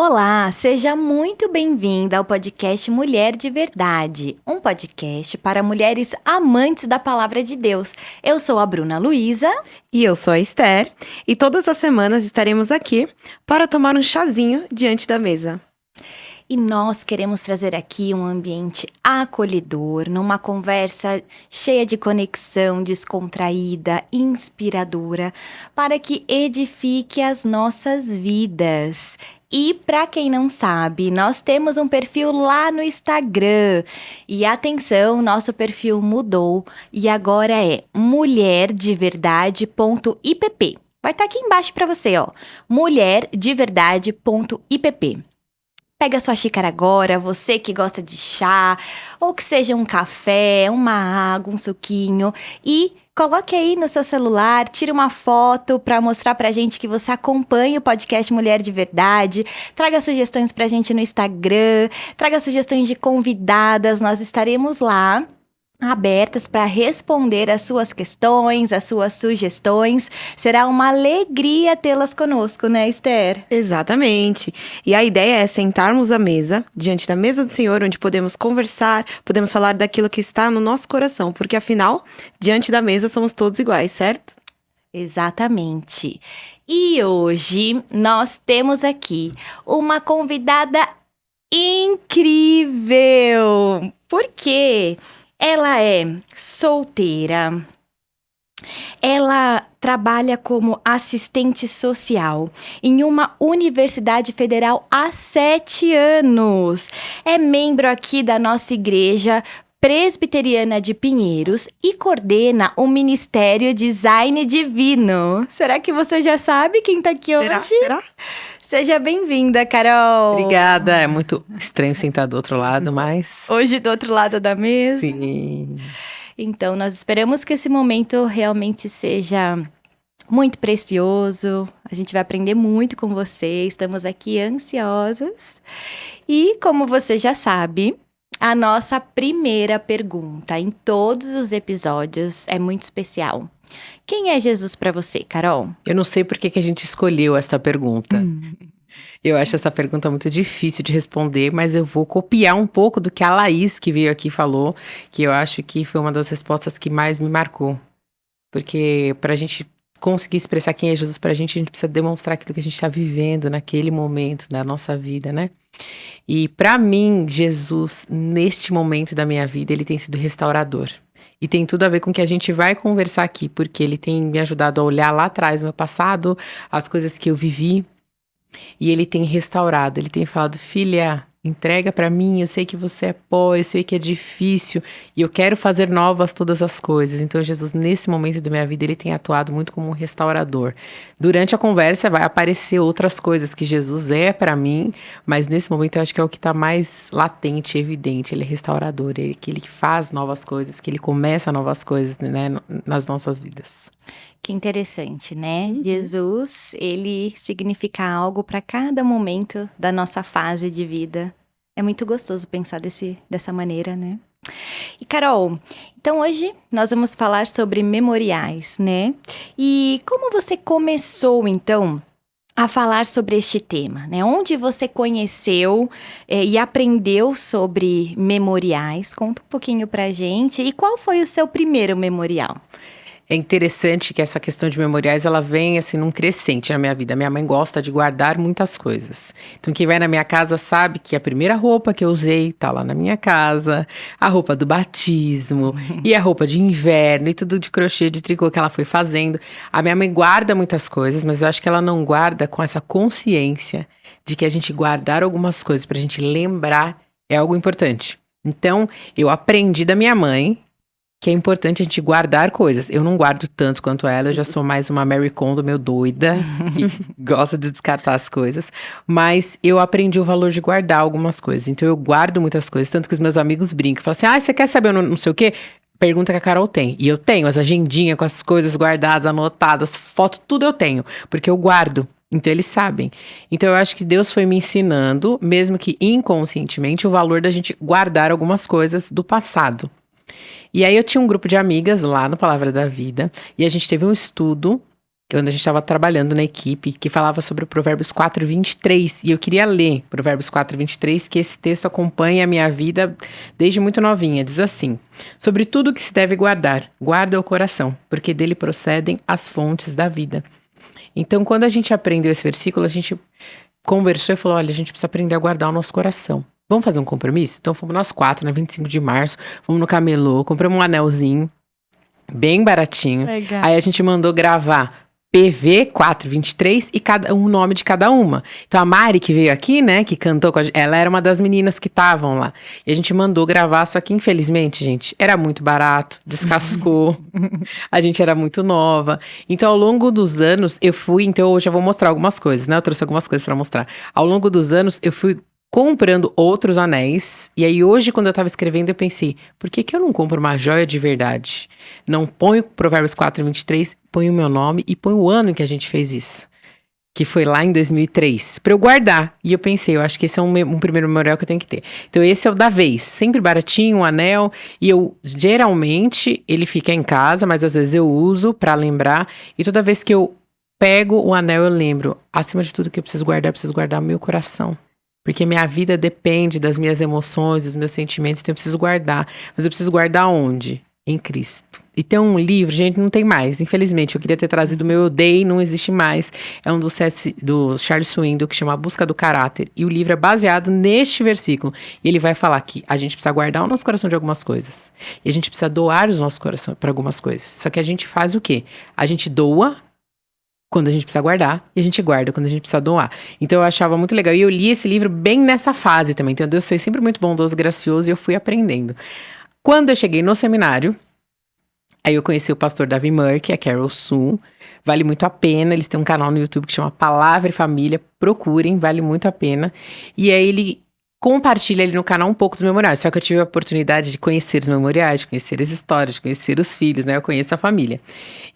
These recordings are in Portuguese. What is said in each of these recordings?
Olá, seja muito bem-vinda ao podcast Mulher de Verdade, um podcast para mulheres amantes da palavra de Deus. Eu sou a Bruna Luiza. E eu sou a Esther, e todas as semanas estaremos aqui para tomar um chazinho diante da mesa. E nós queremos trazer aqui um ambiente acolhedor, numa conversa cheia de conexão, descontraída, inspiradora, para que edifique as nossas vidas. E para quem não sabe, nós temos um perfil lá no Instagram. E atenção, nosso perfil mudou e agora é mulherdeverdade.ipp. Vai estar aqui embaixo para você, ó. mulherdeverdade.ipp. Pega a sua xícara agora, você que gosta de chá, ou que seja um café, uma água, um suquinho, e coloque aí no seu celular, tire uma foto para mostrar pra gente que você acompanha o podcast Mulher de Verdade, traga sugestões pra gente no Instagram, traga sugestões de convidadas, nós estaremos lá abertas para responder as suas questões, as suas sugestões. Será uma alegria tê-las conosco, né, Esther? Exatamente. E a ideia é sentarmos à mesa, diante da mesa do Senhor, onde podemos conversar, podemos falar daquilo que está no nosso coração, porque afinal, diante da mesa somos todos iguais, certo? Exatamente. E hoje nós temos aqui uma convidada incrível. Por quê? Ela é solteira, ela trabalha como assistente social em uma universidade federal há 7 anos. É membro aqui da nossa igreja presbiteriana de Pinheiros e coordena o Ministério Design Divino. Será que você já sabe quem tá aqui hoje? Será? Seja bem-vinda, Carol. Obrigada, é muito estranho sentar do outro lado, mas... Hoje do outro lado da mesa. Sim. Então, nós esperamos que esse momento realmente seja muito precioso. A gente vai aprender muito com você. Estamos aqui ansiosas. E, como você já sabe, a nossa primeira pergunta em todos os episódios é muito especial. Quem é Jesus para você, Carol? Eu não sei por que a gente escolheu essa pergunta. Eu acho essa pergunta muito difícil de responder, mas eu vou copiar um pouco do que a Laís, que veio aqui, falou, que eu acho que foi uma das respostas que mais me marcou. Porque pra gente conseguir expressar quem é Jesus pra gente precisa demonstrar aquilo que a gente está vivendo naquele momento da nossa vida, né? E pra mim, Jesus, neste momento da minha vida, ele tem sido restaurador. E tem tudo a ver com o que a gente vai conversar aqui, porque ele tem me ajudado a olhar lá atrás, no meu passado, as coisas que eu vivi. E ele tem restaurado, ele tem falado, filha, entrega pra mim, eu sei que você é pó, eu sei que é difícil, e eu quero fazer novas todas as coisas. Então Jesus, nesse momento da minha vida, ele tem atuado muito como um restaurador. Durante a conversa vai aparecer outras coisas que Jesus é pra mim, mas nesse momento eu acho que é o que tá mais latente, evidente. Ele é restaurador, ele é aquele que faz novas coisas, que ele começa novas coisas, né, nas nossas vidas. Que interessante, né? Jesus, ele significa algo para cada momento da nossa fase de vida. É muito gostoso pensar dessa maneira, né? E Carol, então hoje nós vamos falar sobre memoriais, né? E como você começou, então, a falar sobre este tema, né? Onde você conheceu e aprendeu sobre memoriais? Conta um pouquinho pra gente. E qual foi o seu primeiro memorial? É interessante que essa questão de memoriais, ela vem assim num crescente na minha vida. Minha mãe gosta de guardar muitas coisas. Então quem vai na minha casa sabe que a primeira roupa que eu usei tá lá na minha casa, a roupa do batismo e a roupa de inverno e tudo de crochê, de tricô que ela foi fazendo. A minha mãe guarda muitas coisas, mas eu acho que ela não guarda com essa consciência de que a gente guardar algumas coisas pra gente lembrar é algo importante. Então eu aprendi da minha mãe que é importante a gente guardar coisas. Eu não guardo tanto quanto ela, eu já sou mais uma Mary Kondo, meio doida, que gosta de descartar as coisas. Mas eu aprendi o valor de guardar algumas coisas. Então eu guardo muitas coisas, tanto que os meus amigos brincam. Falam assim, você quer saber não sei o quê? Pergunta que a Carol tem. E eu tenho as agendinhas com as coisas guardadas, anotadas, foto, tudo eu tenho. Porque eu guardo. Então eles sabem. Então eu acho que Deus foi me ensinando, mesmo que inconscientemente, o valor da gente guardar algumas coisas do passado. E aí eu tinha um grupo de amigas lá no Palavra da Vida, e a gente teve um estudo quando a gente estava trabalhando na equipe, que falava sobre o Provérbios 4:23. E eu queria ler Provérbios 4:23, que esse texto acompanha a minha vida desde muito novinha. Diz assim: sobre tudo que se deve guardar, guarda o coração, porque dele procedem as fontes da vida. Então, quando a gente aprendeu esse versículo, a gente conversou e falou: olha, a gente precisa aprender a guardar o nosso coração. Vamos fazer um compromisso? Então, fomos nós 4, na 25 de março, fomos no camelô, compramos um anelzinho, bem baratinho. Legal. Aí a gente mandou gravar PV 423 e o nome de cada uma. Então a Mari, que veio aqui, né, que cantou com a gente, ela era uma das meninas que estavam lá. E a gente mandou gravar, só que infelizmente, gente, era muito barato, descascou. A gente era muito nova. Então ao longo dos anos, então hoje eu vou mostrar algumas coisas, né? Eu trouxe algumas coisas pra mostrar. Ao longo dos anos, eu fui comprando outros anéis. E aí hoje, quando eu tava escrevendo, eu pensei, por que eu não compro uma joia de verdade? Não ponho Provérbios 4:23, ponho o meu nome e ponho o ano em que a gente fez isso. Que foi lá em 2003, pra eu guardar. E eu pensei, eu acho que esse é um primeiro memorial que eu tenho que ter. Então esse é o da vez, sempre baratinho, um anel. E eu, geralmente, ele fica em casa, mas às vezes eu uso pra lembrar. E toda vez que eu pego o anel, eu lembro, acima de tudo que eu preciso guardar o meu coração. Porque minha vida depende das minhas emoções, dos meus sentimentos, então eu preciso guardar. Mas eu preciso guardar onde? Em Cristo. E tem um livro, gente, não tem mais, infelizmente. Eu queria ter trazido o meu Eu Dei, não existe mais. É um do Charles Swindoll, que chama A Busca do Caráter. E o livro é baseado neste versículo. E ele vai falar que a gente precisa guardar o nosso coração de algumas coisas. E a gente precisa doar os nossos corações para algumas coisas. Só que a gente faz o quê? A gente doa quando a gente precisa guardar, e a gente guarda quando a gente precisa doar. Então eu achava muito legal. E eu li esse livro bem nessa fase também. Então Deus foi sempre muito bondoso, gracioso, e eu fui aprendendo. Quando eu cheguei no seminário, aí eu conheci o pastor Davi Murk, a Carol Sul. Vale muito a pena. Eles têm um canal no YouTube que chama Palavra e Família. Procurem, vale muito a pena. E aí ele compartilha ali no canal um pouco dos memoriais. Só que eu tive a oportunidade de conhecer os memoriais, de conhecer as histórias, de conhecer os filhos, né? Eu conheço a família.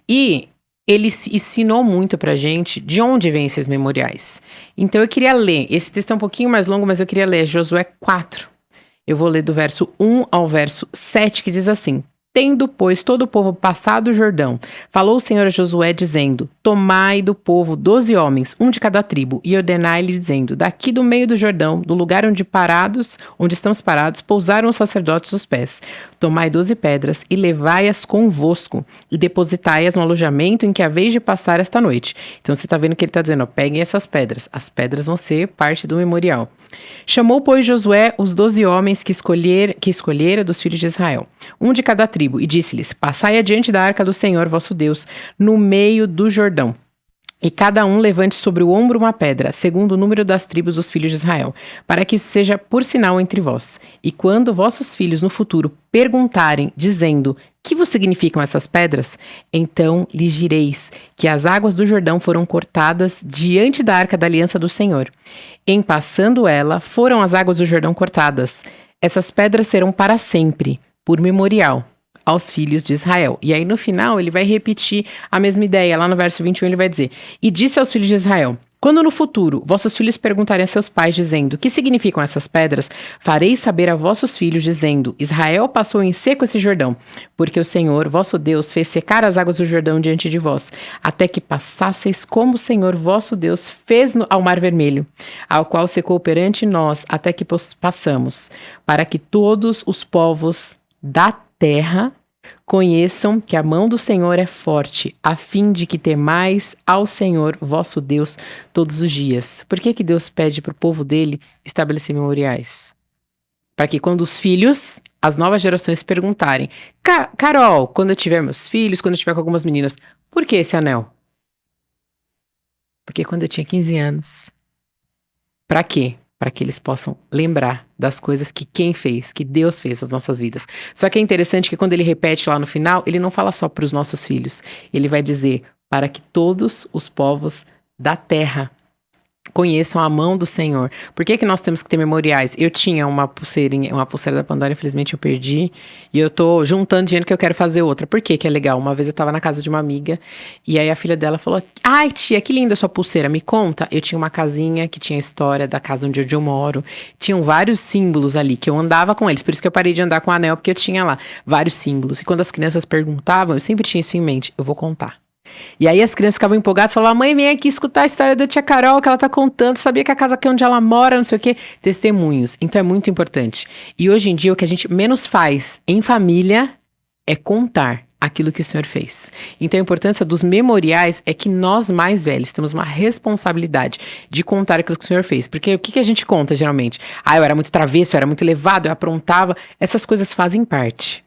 E ele ensinou muito pra gente de onde vêm esses memoriais. Então eu queria ler, esse texto é um pouquinho mais longo, mas eu queria ler Josué 4. Eu vou ler do verso 1 ao verso 7, que diz assim: tendo, pois, todo o povo passado o Jordão, falou o Senhor a Josué, dizendo: tomai do povo 12 homens, um de cada tribo, e ordenai-lhe, dizendo: daqui do meio do Jordão, do lugar onde estamos parados, pousaram os sacerdotes os pés. Tomai 12 pedras, e levai-as convosco, e depositai-as no alojamento em que haveis de passar esta noite. Então você está vendo que ele está dizendo, ó, peguem essas pedras. As pedras vão ser parte do memorial. Chamou, pois, Josué os 12 homens que escolhera dos filhos de Israel, um de cada tribo, e disse-lhes: passai adiante da arca do Senhor vosso Deus, no meio do Jordão. E cada um levante sobre o ombro uma pedra, segundo o número das tribos dos filhos de Israel, para que isso seja por sinal entre vós. E quando vossos filhos no futuro perguntarem, dizendo: que vos significam essas pedras? Então lhes direis que as águas do Jordão foram cortadas diante da arca da aliança do Senhor. Em passando ela, foram as águas do Jordão cortadas. Essas pedras serão para sempre, por memorial aos filhos de Israel. E aí no final ele vai repetir a mesma ideia. Lá no verso 21 ele vai dizer: e disse aos filhos de Israel: quando no futuro vossos filhos perguntarem a seus pais, dizendo: que significam essas pedras? Fareis saber a vossos filhos, dizendo: Israel passou em seco esse Jordão, porque o Senhor, vosso Deus, fez secar as águas do Jordão diante de vós, até que passasseis como o Senhor, vosso Deus, fez ao Mar Vermelho, ao qual secou perante nós, até que passamos, para que todos os povos da terra conheçam que a mão do Senhor é forte, a fim de que temais ao Senhor vosso Deus todos os dias. Por que Deus pede para o povo dele estabelecer memoriais? Para que quando os filhos, as novas gerações perguntarem: Carol, quando eu tiver meus filhos, quando eu tiver com algumas meninas, por que esse anel? Porque quando eu tinha 15 anos. Para quê? Para que eles possam lembrar das coisas que quem fez, que Deus fez nas nossas vidas. Só que é interessante que quando ele repete lá no final, ele não fala só para os nossos filhos. Ele vai dizer: para que todos os povos da terra conheçam a mão do Senhor. Por que nós temos que ter memoriais? Eu tinha uma pulseira da Pandora, infelizmente eu perdi, e eu tô juntando dinheiro que eu quero fazer outra. Por que é legal? Uma vez eu tava na casa de uma amiga, e aí a filha dela falou: ai tia, que linda a sua pulseira, me conta. Eu tinha uma casinha que tinha a história da casa onde eu moro, tinham vários símbolos ali, que eu andava com eles, por isso que eu parei de andar com o anel, porque eu tinha lá vários símbolos, e quando as crianças perguntavam, eu sempre tinha isso em mente: eu vou contar. E aí as crianças ficavam empolgadas, falavam, mãe, vem aqui escutar a história da tia Carol, que ela tá contando, sabia que a casa aqui é onde ela mora, não sei o quê. Testemunhos. Então é muito importante. E hoje em dia o que a gente menos faz em família é contar aquilo que o Senhor fez. Então a importância dos memoriais é que nós mais velhos temos uma responsabilidade de contar aquilo que o Senhor fez. Porque o que a gente conta geralmente? Ah, eu era muito travesso, eu era muito levado, eu aprontava. Essas coisas fazem parte.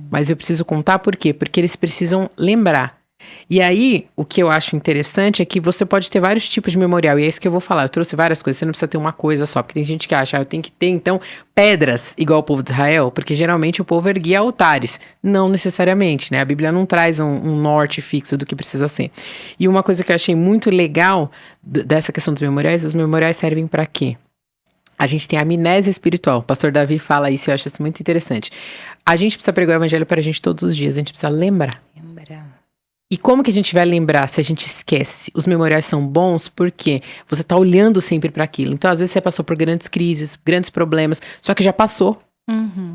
Mas eu preciso contar por quê? Porque eles precisam lembrar. E aí, o que eu acho interessante é que você pode ter vários tipos de memorial, e é isso que eu vou falar. Eu trouxe várias coisas, você não precisa ter uma coisa só, porque tem gente que acha, eu tenho que ter, então, pedras, igual o povo de Israel, porque geralmente o povo erguia altares. Não necessariamente, né? A Bíblia não traz um norte fixo do que precisa ser. E uma coisa que eu achei muito legal dessa questão dos memoriais, os memoriais servem para quê? A gente tem amnésia espiritual. O pastor Davi fala isso, eu acho isso muito interessante. A gente precisa pregar o evangelho para a gente todos os dias, a gente precisa lembrar. E como que a gente vai lembrar se a gente esquece? Os memoriais são bons porque você tá olhando sempre para aquilo. Então, às vezes, você passou por grandes crises, grandes problemas, só que já passou.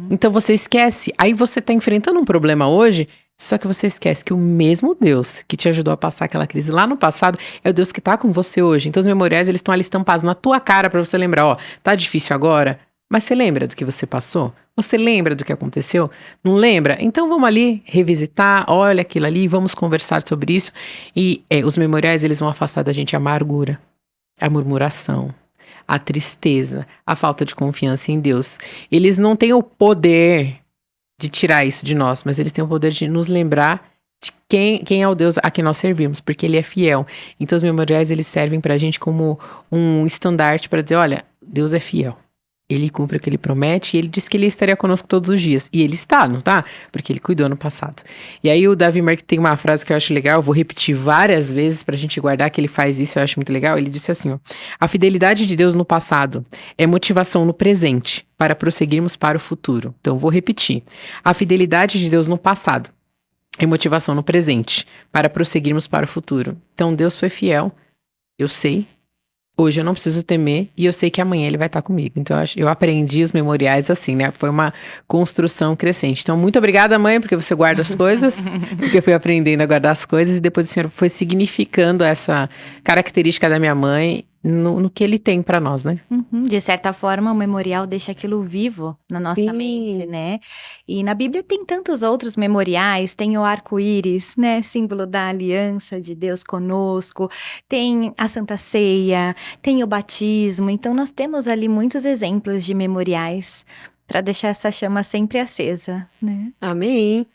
Então, você esquece. Aí, você tá enfrentando um problema hoje, só que você esquece que o mesmo Deus que te ajudou a passar aquela crise lá no passado é o Deus que tá com você hoje. Então, os memoriais, eles estão ali estampados na tua cara para você lembrar, ó, tá difícil agora, mas você lembra do que você passou? Você lembra do que aconteceu? Não lembra? Então vamos ali revisitar, olha aquilo ali, vamos conversar sobre isso. E os memoriais, eles vão afastar da gente a amargura, a murmuração, a tristeza, a falta de confiança em Deus. Eles não têm o poder de tirar isso de nós, mas eles têm o poder de nos lembrar de quem é o Deus a quem nós servimos, porque Ele é fiel. Então os memoriais, eles servem pra gente como um estandarte para dizer, olha, Deus é fiel. Ele cumpre o que ele promete e ele disse que ele estaria conosco todos os dias. E ele está, não tá? Porque ele cuidou no passado. E aí o Davi Merck tem uma frase que eu acho legal, eu vou repetir várias vezes pra gente guardar que ele faz isso, eu acho muito legal. Ele disse assim, ó, a fidelidade de Deus no passado é motivação no presente para prosseguirmos para o futuro. Então eu vou repetir. A fidelidade de Deus no passado é motivação no presente para prosseguirmos para o futuro. Então Deus foi fiel, eu sei. Hoje eu não preciso temer e eu sei que amanhã ele vai estar comigo. Então eu aprendi os memoriais assim, né? Foi uma construção crescente. Então muito obrigada, mãe, porque você guarda as coisas. Porque eu fui aprendendo a guardar as coisas e depois o Senhor foi significando essa característica da minha mãe no que ele tem para nós, né? De certa forma, o memorial deixa aquilo vivo na nossa Sim. mente, né? E na Bíblia tem tantos outros memoriais, tem o arco-íris, né? Símbolo da aliança de Deus conosco, tem a Santa Ceia, tem o batismo. Então, nós temos ali muitos exemplos de memoriais para deixar essa chama sempre acesa, né? Amém.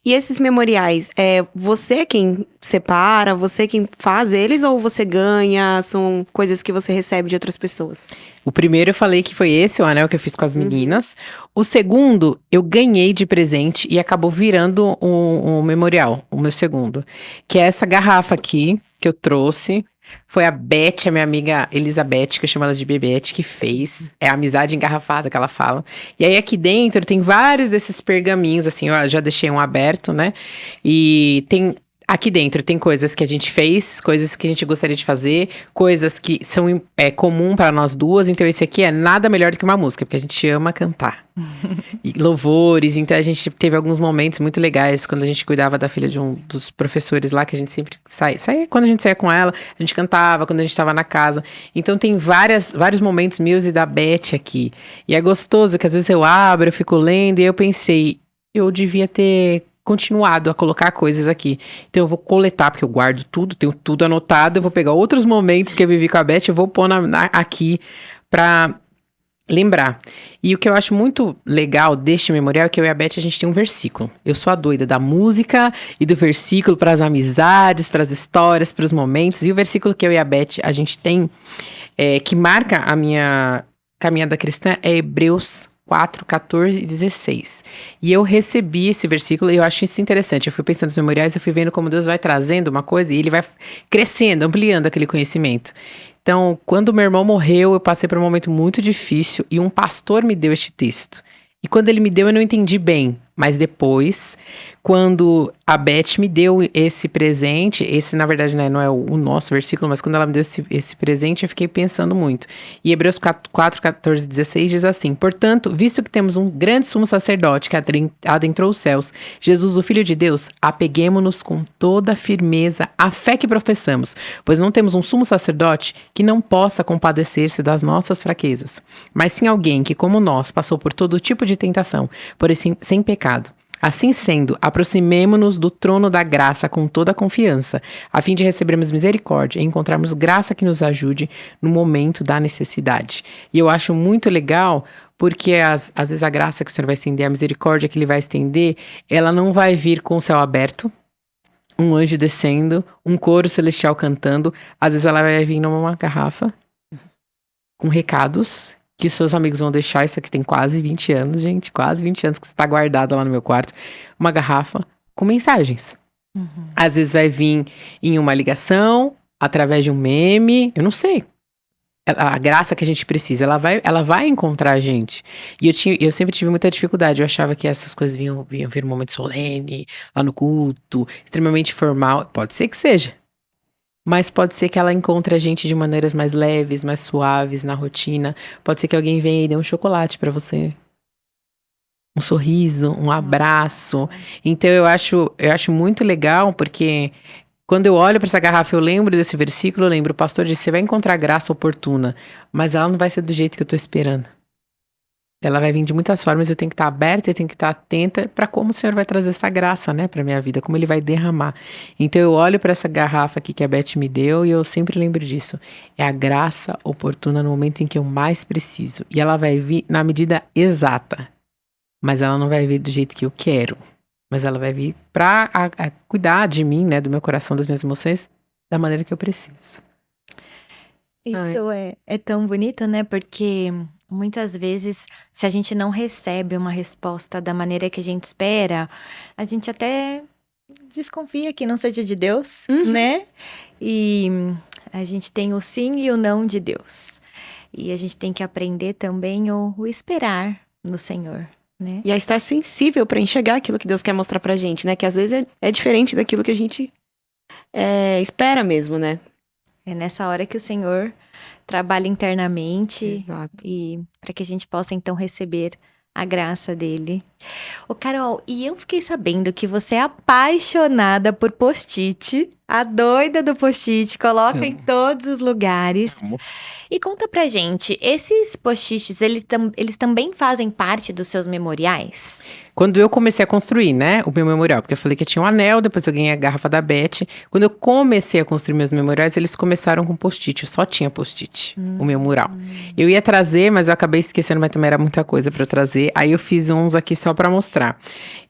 E esses memoriais, você quem separa, você quem faz eles ou você ganha? São coisas que você recebe de outras pessoas? O primeiro eu falei que foi esse, o anel que eu fiz com as meninas. O segundo, eu ganhei de presente e acabou virando um memorial, o meu segundo. Que é essa garrafa aqui, que eu trouxe. Foi a Beth, a minha amiga Elizabeth, que eu chamo ela de Bebete, que fez. É a amizade engarrafada que ela fala. E aí aqui dentro tem vários desses pergaminhos, assim, eu já deixei um aberto, né? E tem... Aqui dentro tem coisas que a gente fez, coisas que a gente gostaria de fazer, coisas que são comum para nós duas. Então esse aqui é nada melhor do que uma música, porque a gente ama cantar. E louvores, então a gente teve alguns momentos muito legais quando a gente cuidava da filha de um dos professores lá, que a gente sempre saía quando a gente saía com ela, a gente cantava, quando a gente estava na casa. Então tem vários momentos meus e da Beth aqui. E é gostoso que às vezes eu abro, eu fico lendo e eu pensei, eu devia ter continuado a colocar coisas aqui. Então eu vou coletar, porque eu guardo tudo, tenho tudo anotado, eu vou pegar outros momentos que eu vivi com a Beth, eu vou pôr aqui pra lembrar. E o que eu acho muito legal deste memorial é que eu e a Beth, a gente tem um versículo. Eu sou a doida da música e do versículo para as amizades, para as histórias, para os momentos. E o versículo que eu e a Beth, a gente tem, que marca a minha caminhada cristã, é Hebreus 4, 14 e 16. E eu recebi esse versículo e eu acho isso interessante. Eu fui pensando nos memoriais, eu fui vendo como Deus vai trazendo uma coisa e ele vai crescendo, ampliando aquele conhecimento. Então, quando meu irmão morreu, eu passei por um momento muito difícil e um pastor me deu este texto. E quando ele me deu, eu não entendi bem. Mas depois, quando a Beth me deu esse presente, esse na verdade, né, não é o nosso versículo, mas quando ela me deu esse presente, eu fiquei pensando muito. E Hebreus 4, 14, 16 diz assim: portanto, visto que temos um grande sumo sacerdote que adentrou os céus, Jesus, o Filho de Deus, apeguemo-nos com toda a firmeza à fé que professamos, pois não temos um sumo sacerdote que não possa compadecer-se das nossas fraquezas, mas sim alguém que, como nós, passou por todo tipo de tentação, porém sem pecado. Assim sendo, aproximemo-nos do trono da graça com toda a confiança, a fim de recebermos misericórdia e encontrarmos graça que nos ajude no momento da necessidade. E eu acho muito legal, porque às vezes a graça que o Senhor vai estender, a misericórdia que Ele vai estender, ela não vai vir com o céu aberto, um anjo descendo, um coro celestial cantando. Às vezes ela vai vir numa garrafa com recados que seus amigos vão deixar. Isso aqui tem quase 20 anos, gente. Quase 20 anos que está guardado lá no meu quarto. Uma garrafa com mensagens. Às vezes vai vir em uma ligação, através de um meme. Eu não sei. A graça que a gente precisa, ela vai encontrar a gente. E eu sempre tive muita dificuldade. Eu achava que essas coisas vinham vir um momento solene, lá no culto, extremamente formal. Pode ser que seja. Mas pode ser que ela encontre a gente de maneiras mais leves, mais suaves na rotina. Pode ser que alguém venha e dê um chocolate pra você. Um sorriso, um abraço. Então eu acho muito legal, porque quando eu olho pra essa garrafa, eu lembro desse versículo, eu lembro, o pastor disse, você vai encontrar graça oportuna, mas ela não vai ser do jeito que eu tô esperando. Ela vai vir de muitas formas, eu tenho que estar aberta, eu tenho que estar atenta para como o Senhor vai trazer essa graça, né, para minha vida, como Ele vai derramar. Então eu olho para essa garrafa aqui que a Beth me deu e eu sempre lembro disso. É a graça oportuna no momento em que eu mais preciso. E ela vai vir na medida exata, mas ela não vai vir do jeito que eu quero. Mas ela vai vir para cuidar de mim, né, do meu coração, das minhas emoções, da maneira que eu preciso. Isso é tão bonito, né? Porque muitas vezes, se a gente não recebe uma resposta da maneira que a gente espera, a gente até desconfia que não seja de Deus, né? E a gente tem o sim e o não de Deus. E a gente tem que aprender também o esperar no Senhor, né? E a estar sensível pra enxergar aquilo que Deus quer mostrar pra gente, né? Que às vezes é diferente daquilo que a gente espera mesmo, né? É nessa hora que o Senhor trabalha internamente Exato. e para que a gente possa então receber a graça dele. Ô Carol, e eu fiquei sabendo que você é apaixonada por post-it, a doida do post-it, coloca em todos os lugares. E conta pra gente, esses post-its, eles também fazem parte dos seus memoriais? Quando eu comecei a construir, né, o meu memorial, porque eu falei que eu tinha um anel, depois eu ganhei a garrafa da Beth. Quando eu comecei a construir meus memoriais, eles começaram com post-it, eu só tinha post-it, o meu mural. Eu ia trazer, mas eu acabei esquecendo, mas também era muita coisa pra eu trazer. Aí eu fiz uns aqui só pra mostrar.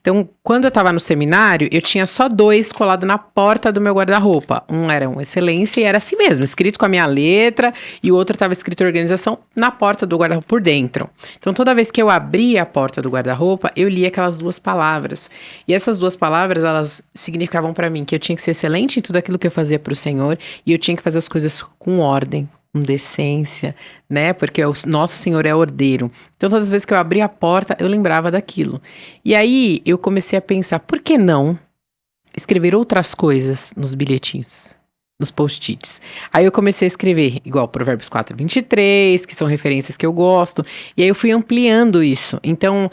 Então, quando eu tava no seminário, eu tinha só 2 colados na porta do meu guarda-roupa. Um era um excelência e era assim mesmo, escrito com a minha letra, e o outro tava escrito organização na porta do guarda-roupa por dentro. Então, toda vez que eu abria a porta do guarda-roupa, eu lia aquelas 2 palavras. E essas 2 palavras, elas significavam pra mim que eu tinha que ser excelente em tudo aquilo que eu fazia pro Senhor, e eu tinha que fazer as coisas com ordem, com decência, né? Porque o nosso Senhor é ordeiro. Então, todas as vezes que eu abria a porta, eu lembrava daquilo. E aí, eu comecei a pensar, por que não escrever outras coisas nos bilhetinhos, nos post-its? Aí eu comecei a escrever, igual Provérbios 4, 23, que são referências que eu gosto. E aí eu fui ampliando isso. Então,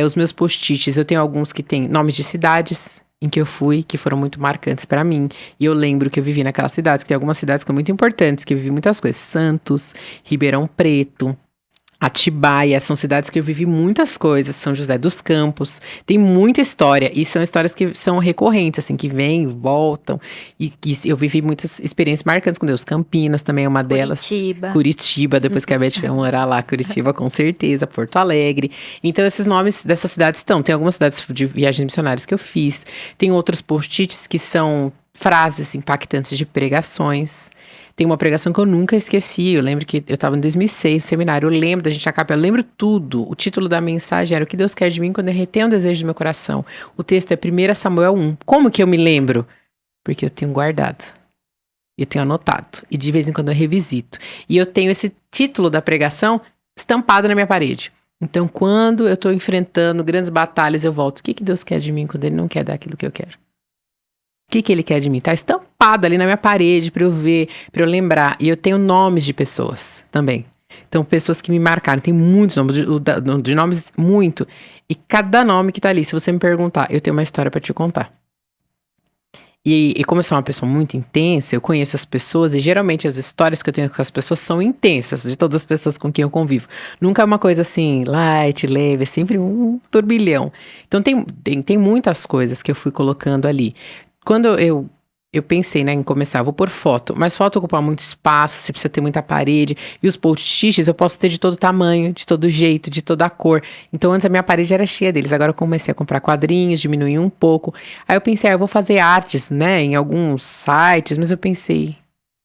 os meus post-its, eu tenho alguns que têm nomes de cidades em que eu fui, que foram muito marcantes pra mim. E eu lembro que eu vivi naquelas cidades, que tem algumas cidades que são muito importantes, que eu vivi muitas coisas. Santos, Ribeirão Preto, Atibaia, são cidades que eu vivi muitas coisas. São José dos Campos, tem muita história. E são histórias que são recorrentes, assim, que vêm, voltam. E eu vivi muitas experiências marcantes com Deus. Campinas também é uma delas. Curitiba, depois que a Beth vai morar lá, Curitiba, com certeza. Porto Alegre. Então, esses nomes dessas cidades estão. Tem algumas cidades de viagens missionárias que eu fiz. Tem outros post-its que são frases impactantes de pregações. Tem uma pregação que eu nunca esqueci. Eu lembro que eu estava em 2006, no seminário. Eu lembro da gente na capa, eu lembro tudo. O título da mensagem era O que Deus quer de mim quando eu retenho um desejo do meu coração. O texto é 1 Samuel 1. Como que eu me lembro? Porque eu tenho guardado. Eu tenho anotado. E de vez em quando eu revisito. E eu tenho esse título da pregação estampado na minha parede. Então, quando eu tô enfrentando grandes batalhas, eu volto. O que Deus quer de mim quando Ele não quer dar aquilo que eu quero? O que Ele quer de mim? Tá estampado ali na minha parede pra eu ver, pra eu lembrar. E eu tenho nomes de pessoas também. Então, pessoas que me marcaram. Tem muitos nomes, de nomes muito. E cada nome que tá ali, se você me perguntar, eu tenho uma história pra te contar. E como eu sou uma pessoa muito intensa, eu conheço as pessoas e geralmente as histórias que eu tenho com as pessoas são intensas, de todas as pessoas com quem eu convivo. Nunca é uma coisa assim, light, leve, é sempre um turbilhão. Então tem muitas coisas que eu fui colocando ali. Quando eu pensei, né, em começar, vou pôr foto, mas foto ocupa muito espaço, você precisa ter muita parede, e os post-its eu posso ter de todo tamanho, de todo jeito, de toda cor. Então antes a minha parede era cheia deles, agora eu comecei a comprar quadrinhos, diminuí um pouco. Aí eu pensei, eu vou fazer artes, né, em alguns sites, mas eu pensei,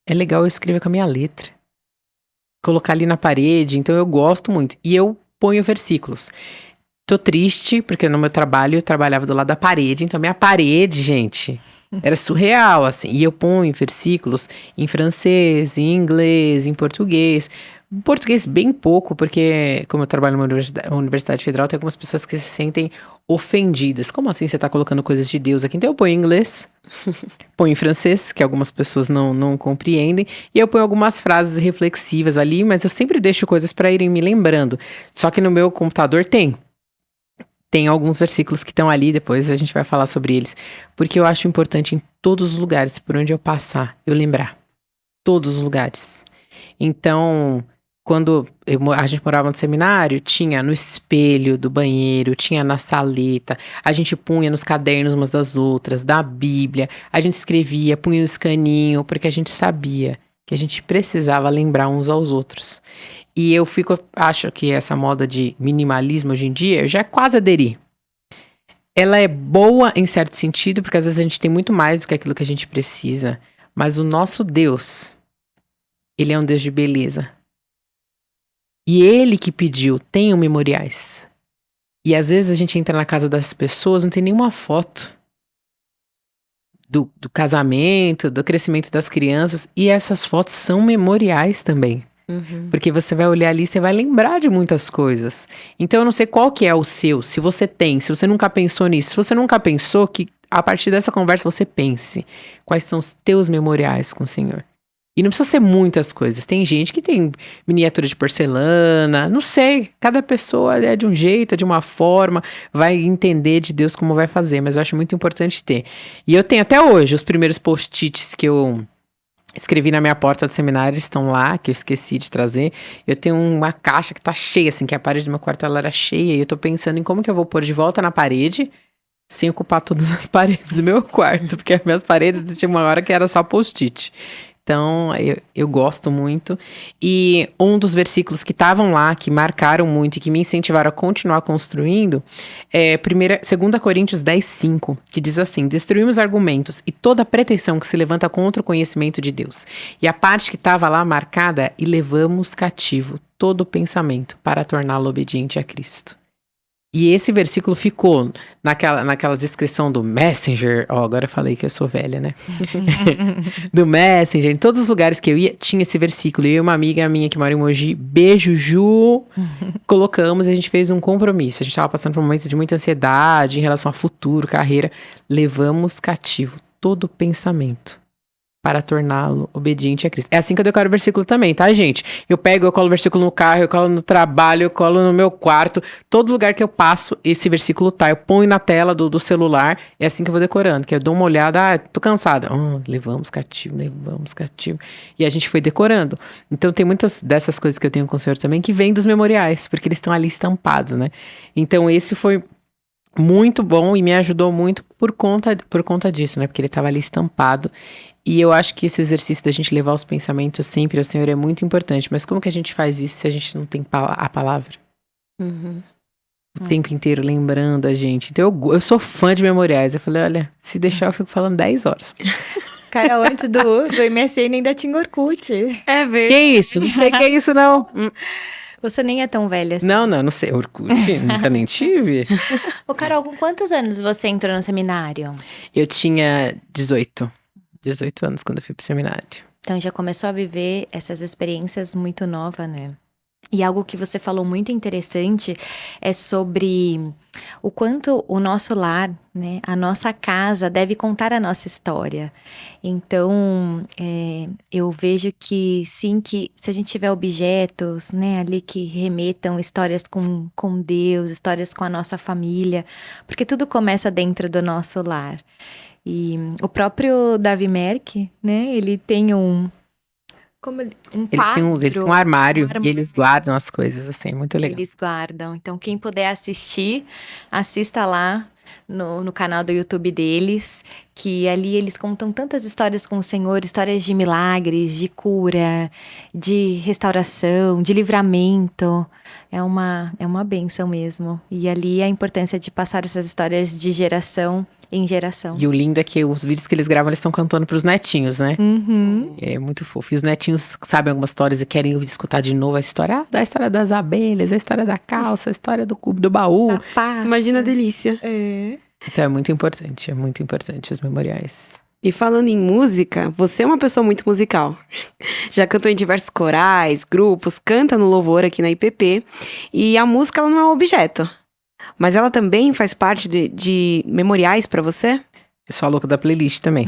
é legal eu escrever com a minha letra. Colocar ali na parede, então eu gosto muito. E eu ponho versículos. Tô triste, porque no meu trabalho eu trabalhava do lado da parede, então minha parede, gente, era surreal, assim. E eu ponho versículos em francês, em inglês, em português. Em português bem pouco, porque como eu trabalho numa universidade federal, tem algumas pessoas que se sentem ofendidas. Como assim você tá colocando coisas de Deus aqui? Então eu ponho em inglês, ponho em francês, que algumas pessoas não compreendem, e eu ponho algumas frases reflexivas ali, mas eu sempre deixo coisas para irem me lembrando. Só que no meu computador tem alguns versículos que estão ali, depois a gente vai falar sobre eles. Porque eu acho importante em todos os lugares por onde eu passar, eu lembrar. Todos os lugares. Então, quando a gente morava no seminário, tinha no espelho do banheiro, tinha na saleta, a gente punha nos cadernos umas das outras, da Bíblia, a gente escrevia, punha no escaninho, porque a gente sabia que a gente precisava lembrar uns aos outros. E acho que essa moda de minimalismo hoje em dia, eu já quase aderi. Ela é boa em certo sentido, porque às vezes a gente tem muito mais do que aquilo que a gente precisa. Mas o nosso Deus, Ele é um Deus de beleza. E Ele que pediu, tenham memoriais. E às vezes a gente entra na casa das pessoas, não tem nenhuma foto do casamento, do crescimento das crianças. E essas fotos são memoriais também. Porque você vai olhar ali, você vai lembrar de muitas coisas. Então eu não sei qual que é o seu, se você tem, se você nunca pensou nisso. Se você nunca pensou, que a partir dessa conversa você pense. Quais são os teus memoriais com o Senhor? E não precisa ser muitas coisas. Tem gente que tem miniatura de porcelana, não sei. Cada pessoa é de um jeito, é de uma forma, vai entender de Deus como vai fazer. Mas eu acho muito importante ter. E eu tenho até hoje os primeiros post-its que eu escrevi na minha porta do seminário, estão lá, que eu esqueci de trazer. Eu tenho uma caixa que tá cheia, assim, que a parede do meu quarto ela era cheia. E eu tô pensando em como que eu vou pôr de volta na parede, sem ocupar todas as paredes do meu quarto. Porque as minhas paredes tinha uma hora que era só post-it. Então, eu gosto muito. E um dos versículos que estavam lá, que marcaram muito e que me incentivaram a continuar construindo, é 2 Coríntios 10:5, que diz assim: destruímos argumentos e toda pretensão que se levanta contra o conhecimento de Deus. E a parte que estava lá marcada, e levamos cativo todo pensamento para torná-lo obediente a Cristo. E esse versículo ficou naquela descrição do Messenger. Agora eu falei que eu sou velha, né? Do Messenger. Em todos os lugares que eu ia, tinha esse versículo. Eu e uma amiga minha que mora em Mogi, beijo, Ju, colocamos e a gente fez um compromisso. A gente estava passando por um momento de muita ansiedade em relação a futuro, carreira. Levamos cativo todo pensamento para torná-lo obediente a Cristo. É assim que eu decoro o versículo também, tá, gente? Eu colo o versículo no carro, eu colo no trabalho, eu colo no meu quarto. Todo lugar que eu passo, esse versículo tá. Eu ponho na tela do celular. É assim que eu vou decorando, que eu dou uma olhada, tô cansada. Levamos cativo. E a gente foi decorando. Então tem muitas dessas coisas que eu tenho com o Senhor também, que vêm dos memoriais, porque eles estão ali estampados, né? Então esse foi muito bom e me ajudou muito por conta disso, né? Porque ele estava ali estampado. E eu acho que esse exercício da gente levar os pensamentos sempre ao Senhor é muito importante. Mas como que a gente faz isso se a gente não tem a palavra? O tempo inteiro lembrando a gente. Então eu sou fã de memoriais. Eu falei, olha, se deixar eu fico falando 10 horas. Carol, antes do MSN ainda tinha Orkut. É verdade. Que isso? Não sei que é isso, não. Você nem é tão velha assim. Não sei. Orkut, nunca nem tive. Ô, Carol, com quantos anos você entrou no seminário? Eu tinha 18 anos quando eu fui pro seminário. Então já começou a viver essas experiências muito nova, né? E algo que você falou muito interessante é sobre o quanto o nosso lar, né, a nossa casa deve contar a nossa história. Então, eu vejo que sim, que se a gente tiver objetos, né, ali que remetam histórias com Deus, histórias com a nossa família, porque tudo começa dentro do nosso lar. E o próprio Davi Merck, né, ele tem um Eles têm um quadro, armário e eles guardam as coisas, assim, muito legal. eles guardam. Então, quem puder assistir, assista lá no canal do YouTube deles, que ali eles contam tantas histórias com o Senhor, histórias de milagres, de cura, de restauração, de livramento. É uma bênção mesmo. E ali a importância de passar essas histórias de geração em geração. E o lindo é que os vídeos que eles gravam, eles estão cantando pros netinhos, né? Uhum. É muito fofo. E os netinhos sabem algumas histórias e querem escutar de novo a história das abelhas, a história da calça, a história do cubo do baú. Da paz. Imagina a delícia. É. Então é muito importante os memoriais. E falando em música, você é uma pessoa muito musical. Já cantou em diversos corais, grupos, canta no louvor aqui na IPP. E a música, ela não é um objeto. Mas ela também faz parte de memoriais pra você? Eu sou a louca da playlist também.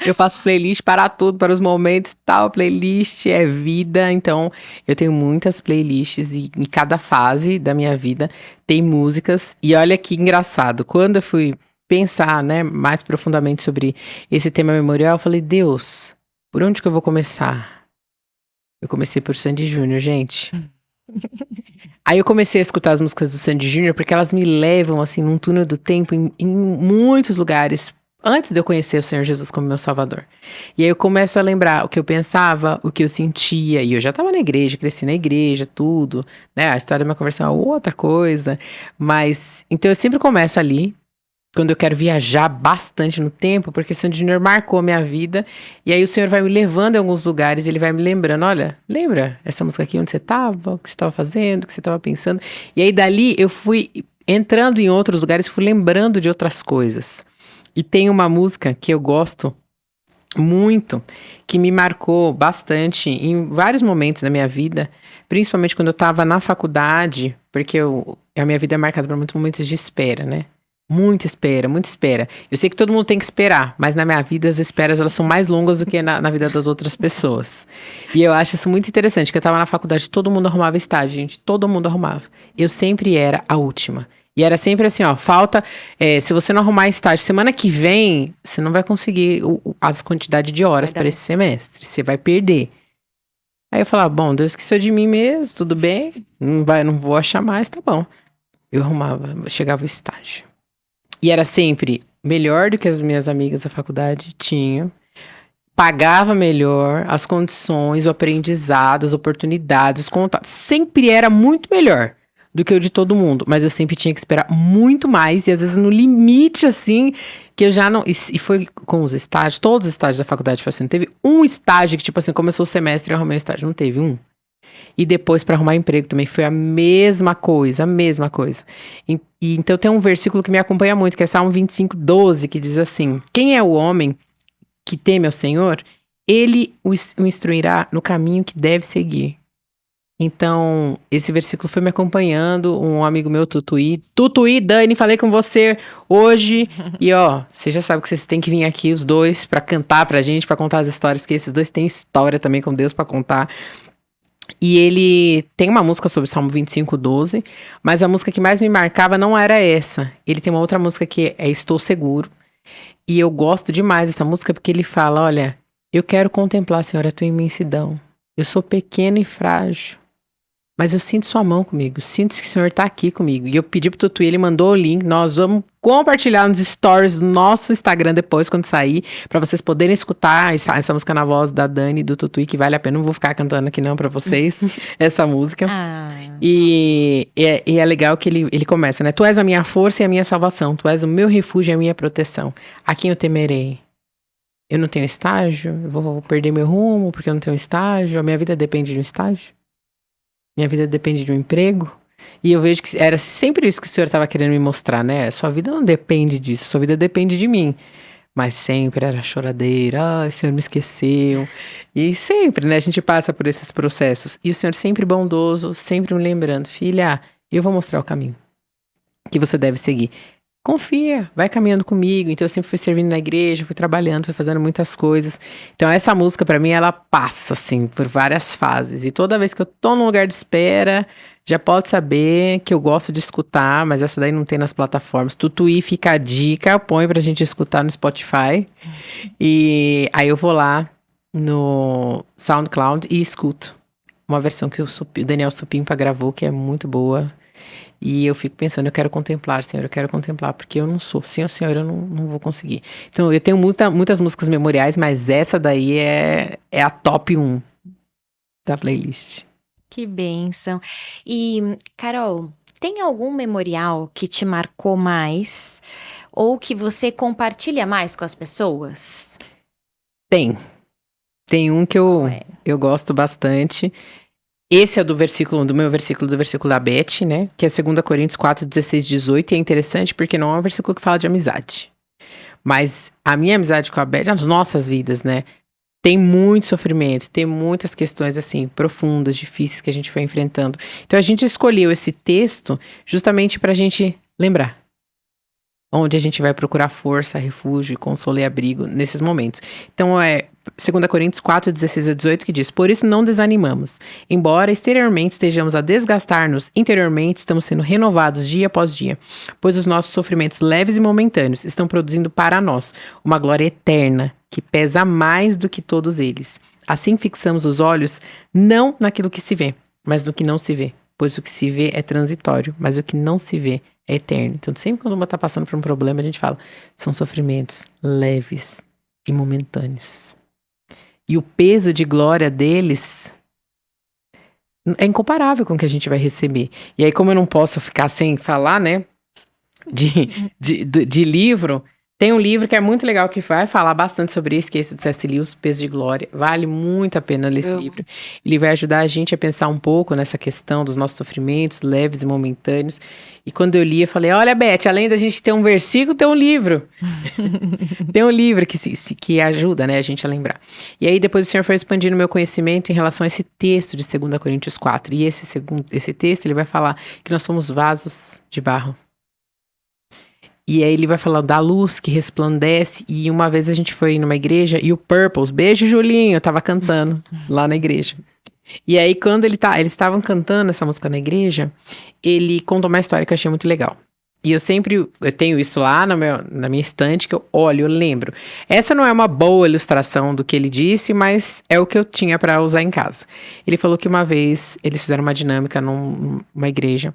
Eu faço playlist para tudo, para os momentos e tal. Playlist é vida. Então, eu tenho muitas playlists e em cada fase da minha vida tem músicas. E olha que engraçado. Quando eu fui pensar, né, mais profundamente sobre esse tema memorial, eu falei, Deus, por onde que eu vou começar? Eu comecei por Sandy Júnior, gente. Aí eu comecei a escutar as músicas do Sandy Júnior porque elas me levam, assim, num túnel do tempo em muitos lugares, antes de eu conhecer o Senhor Jesus como meu Salvador. E aí eu começo a lembrar o que eu pensava, o que eu sentia, e eu já tava na igreja, cresci na igreja, tudo, né? A história da minha conversão é outra coisa, mas... Então eu sempre começo ali, quando eu quero viajar bastante no tempo, porque Sandy Júnior marcou a minha vida, e aí o Senhor vai me levando em alguns lugares, ele vai me lembrando, olha, lembra essa música aqui, onde você estava, o que você estava fazendo, o que você estava pensando, e aí dali eu fui entrando em outros lugares, fui lembrando de outras coisas, e tem uma música que eu gosto muito, que me marcou bastante em vários momentos da minha vida, principalmente quando eu estava na faculdade, porque a minha vida é marcada por muitos momentos de espera, né? Muita espera, muita espera. Eu sei que todo mundo tem que esperar, mas na minha vida as esperas elas são mais longas do que na vida das outras pessoas. E eu acho isso muito interessante, que eu tava na faculdade, todo mundo arrumava estágio, gente, todo mundo arrumava. Eu sempre era a última. E era sempre assim, ó, falta, se você não arrumar estágio semana que vem, você não vai conseguir as quantidades de horas para esse semestre, você vai perder. Aí eu falava, bom, Deus esqueceu de mim mesmo, tudo bem, não vou achar mais, tá bom. Eu arrumava, chegava o estágio. E era sempre melhor do que as minhas amigas da faculdade tinham. Pagava melhor, as condições, o aprendizado, as oportunidades, os contatos. Sempre era muito melhor do que o de todo mundo. Mas eu sempre tinha que esperar muito mais. E às vezes no limite, assim, que eu já não... E foi com os estágios, todos os estágios da faculdade foi assim. Não teve um estágio que, tipo assim, começou o semestre e eu arrumei um estágio. Não teve um. E depois para arrumar emprego também foi a mesma coisa, a mesma coisa. E então tem um versículo que me acompanha muito, que é Salmo 25:12, que diz assim: quem é o homem que teme ao Senhor, ele o instruirá no caminho que deve seguir. Então, esse versículo foi me acompanhando, um amigo meu, Tutuí, Dani, falei com você hoje, e ó, você já sabe que vocês têm que vir aqui os dois pra cantar pra gente, pra contar as histórias, que esses dois têm história também com Deus pra contar. E ele tem uma música sobre Salmo 25:12, mas a música que mais me marcava não era essa. Ele tem uma outra música que é Estou Seguro. E eu gosto demais dessa música porque ele fala, olha, eu quero contemplar, Senhor, a tua imensidão. Eu sou pequeno e frágil, mas eu sinto sua mão comigo, sinto que o Senhor tá aqui comigo. E eu pedi pro Tutu, ele mandou o link, nós vamos compartilhar nos stories do nosso Instagram depois, quando sair, pra vocês poderem escutar essa música na voz da Dani e do Tutu, que vale a pena, não vou ficar cantando aqui não pra vocês, essa música. E é legal que ele começa, né? Tu és a minha força e a minha salvação, tu és o meu refúgio e a minha proteção. A quem eu temerei? Eu não tenho estágio, eu vou perder meu rumo porque eu não tenho estágio, a minha vida depende de um estágio. Minha vida depende de um emprego. E eu vejo que era sempre isso que o Senhor estava querendo me mostrar, né? Sua vida não depende disso, sua vida depende de mim. Mas sempre era choradeira, ai, o Senhor me esqueceu. E sempre, né, a gente passa por esses processos. E o Senhor sempre bondoso, sempre me lembrando, filha, eu vou mostrar o caminho que você deve seguir. Confia, vai caminhando comigo. Então eu sempre fui servindo na igreja, fui trabalhando, fui fazendo muitas coisas. Então essa música pra mim ela passa assim por várias fases. E toda vez que eu tô num lugar de espera, já pode saber que eu gosto de escutar, mas essa daí não tem nas plataformas. Tutuí fica a dica, põe pra gente escutar no Spotify. E aí eu vou lá no SoundCloud e escuto uma versão que o Daniel Supimpa gravou, que é muito boa. E eu fico pensando, eu quero contemplar, Senhor, eu quero contemplar, porque eu não sou. Sem o Senhor eu não vou conseguir. Então, eu tenho muitas músicas memoriais, mas essa daí é a top 1 da playlist. Que bênção. E, Carol, tem algum memorial que te marcou mais ou que você compartilha mais com as pessoas? Tem um que Qual é? eu gosto bastante. Esse é do meu versículo da Beth, né? Que é 2 Coríntios 4, 16, 18. E é interessante porque não é um versículo que fala de amizade. Mas a minha amizade com a Beth, as nossas vidas, né? Tem muito sofrimento, tem muitas questões, assim, profundas, difíceis que a gente foi enfrentando. Então a gente escolheu esse texto justamente pra gente lembrar. Onde a gente vai procurar força, refúgio, consolo e abrigo nesses momentos. Então é 2 Coríntios 4, 16 a 18 que diz: Por isso não desanimamos. Embora exteriormente estejamos a desgastar-nos, interiormente estamos sendo renovados dia após dia. Pois os nossos sofrimentos leves e momentâneos estão produzindo para nós uma glória eterna que pesa mais do que todos eles. Assim fixamos os olhos não naquilo que se vê, mas no que não se vê. Pois o que se vê é transitório, mas o que não se vê é eterno. Então, sempre quando uma está passando por um problema, a gente fala, são sofrimentos leves e momentâneos. E o peso de glória deles é incomparável com o que a gente vai receber. E aí, como eu não posso ficar sem falar, né, de livro, tem um livro que é muito legal que vai falar bastante sobre isso, que é esse do C.S. Lewis, Peso de Glória. Vale muito a pena ler esse livro. Ele vai ajudar a gente a pensar um pouco nessa questão dos nossos sofrimentos, leves e momentâneos. E quando eu li, eu falei, olha, Beth, além da gente ter um versículo, tem um livro. Tem um livro que ajuda, né, a gente a lembrar. E aí, depois o Senhor foi expandindo o meu conhecimento em relação a esse texto de 2 Coríntios 4. E esse texto, ele vai falar que nós somos vasos de barro. E aí ele vai falar da luz que resplandece. E uma vez a gente foi numa igreja e o Purples, beijo Julinho, tava cantando lá na igreja. E aí quando eles estavam cantando essa música na igreja, ele contou uma história que eu achei muito legal. E eu tenho isso lá na minha estante, que eu olho, eu lembro. Essa não é uma boa ilustração do que ele disse, mas é o que eu tinha para usar em casa. Ele falou que uma vez eles fizeram uma dinâmica numa igreja.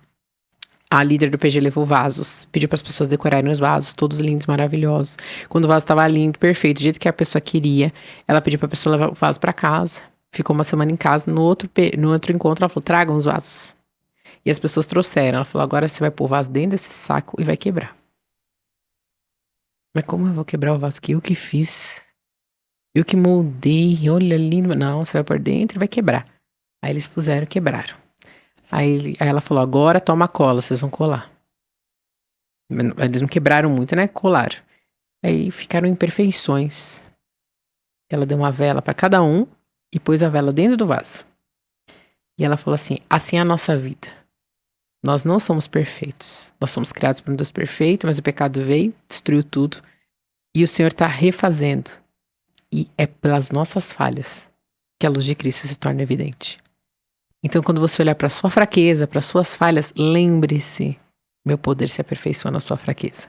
A líder do PG levou vasos, pediu para as pessoas decorarem os vasos, todos lindos, maravilhosos. Quando o vaso estava lindo, perfeito, do jeito que a pessoa queria, ela pediu para a pessoa levar o vaso para casa. Ficou uma semana em casa. No outro encontro, ela falou: tragam os vasos. E as pessoas trouxeram. Ela falou: agora você vai pôr o vaso dentro desse saco e vai quebrar. Mas como eu vou quebrar o vaso que eu que fiz? Eu que moldei, olha lindo. Não, você vai pôr dentro e vai quebrar. Aí eles puseram e quebraram. Aí ela falou, agora toma cola, vocês vão colar. Eles não quebraram muito, né? Colaram. Aí ficaram imperfeições. Ela deu uma vela para cada um e pôs a vela dentro do vaso. E ela falou assim é a nossa vida. Nós não somos perfeitos. Nós somos criados por um Deus perfeito, mas o pecado veio, destruiu tudo. E o Senhor está refazendo. E é pelas nossas falhas que a luz de Cristo se torna evidente. Então, quando você olhar para a sua fraqueza, para as suas falhas, lembre-se, meu poder se aperfeiçoa na sua fraqueza.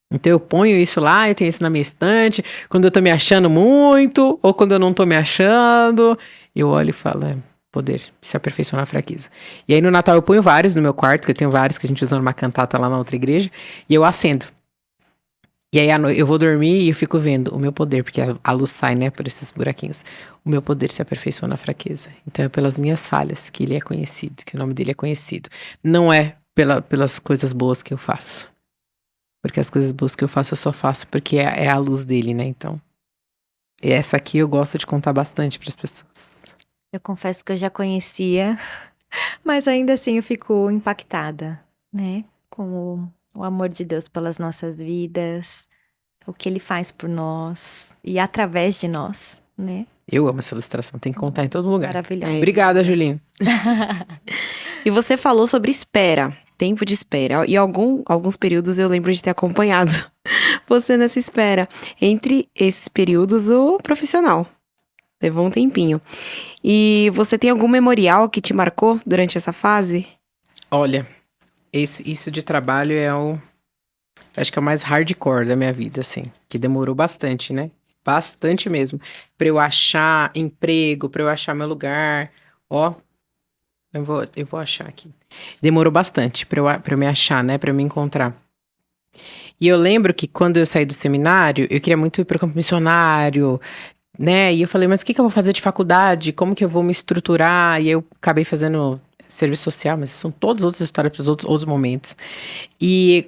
Então, eu ponho isso lá, eu tenho isso na minha estante, quando eu tô me achando muito, ou quando eu não tô me achando, eu olho e falo, poder se aperfeiçoa na fraqueza. E aí, no Natal, eu ponho vários no meu quarto, que eu tenho vários que a gente usa numa cantata lá na outra igreja, e eu acendo. E aí, à noite, eu vou dormir e eu fico vendo o meu poder, porque a luz sai, né, por esses buraquinhos. O meu poder se aperfeiçoa na fraqueza. Então, é pelas minhas falhas que ele é conhecido, que o nome dele é conhecido. Não é pelas coisas boas que eu faço. Porque as coisas boas que eu faço só porque é a luz dele, né, então. E essa aqui eu gosto de contar bastante para as pessoas. Eu confesso que eu já conhecia, mas ainda assim eu fico impactada, né, com o amor de Deus pelas nossas vidas, o que ele faz por nós e através de nós, né? Eu amo essa ilustração, tem que contar em todo lugar. Maravilhoso. Obrigada, Julinho. E você falou sobre espera, tempo de espera. E alguns períodos eu lembro de ter acompanhado você nessa espera. Entre esses períodos, o profissional. Levou um tempinho. E você tem algum memorial que te marcou durante essa fase? Olha, isso de trabalho acho que é o mais hardcore da minha vida, assim. Que demorou bastante, né? Bastante mesmo. Pra eu achar emprego, pra eu achar meu lugar. Ó, eu vou achar aqui. Demorou bastante pra eu me achar, né? Pra eu me encontrar. E eu lembro que quando eu saí do seminário, eu queria muito ir pro campo missionário, né? E eu falei, mas o que eu vou fazer de faculdade? Como que eu vou me estruturar? E eu acabei fazendo serviço social, mas são todas outras histórias para os outros momentos. E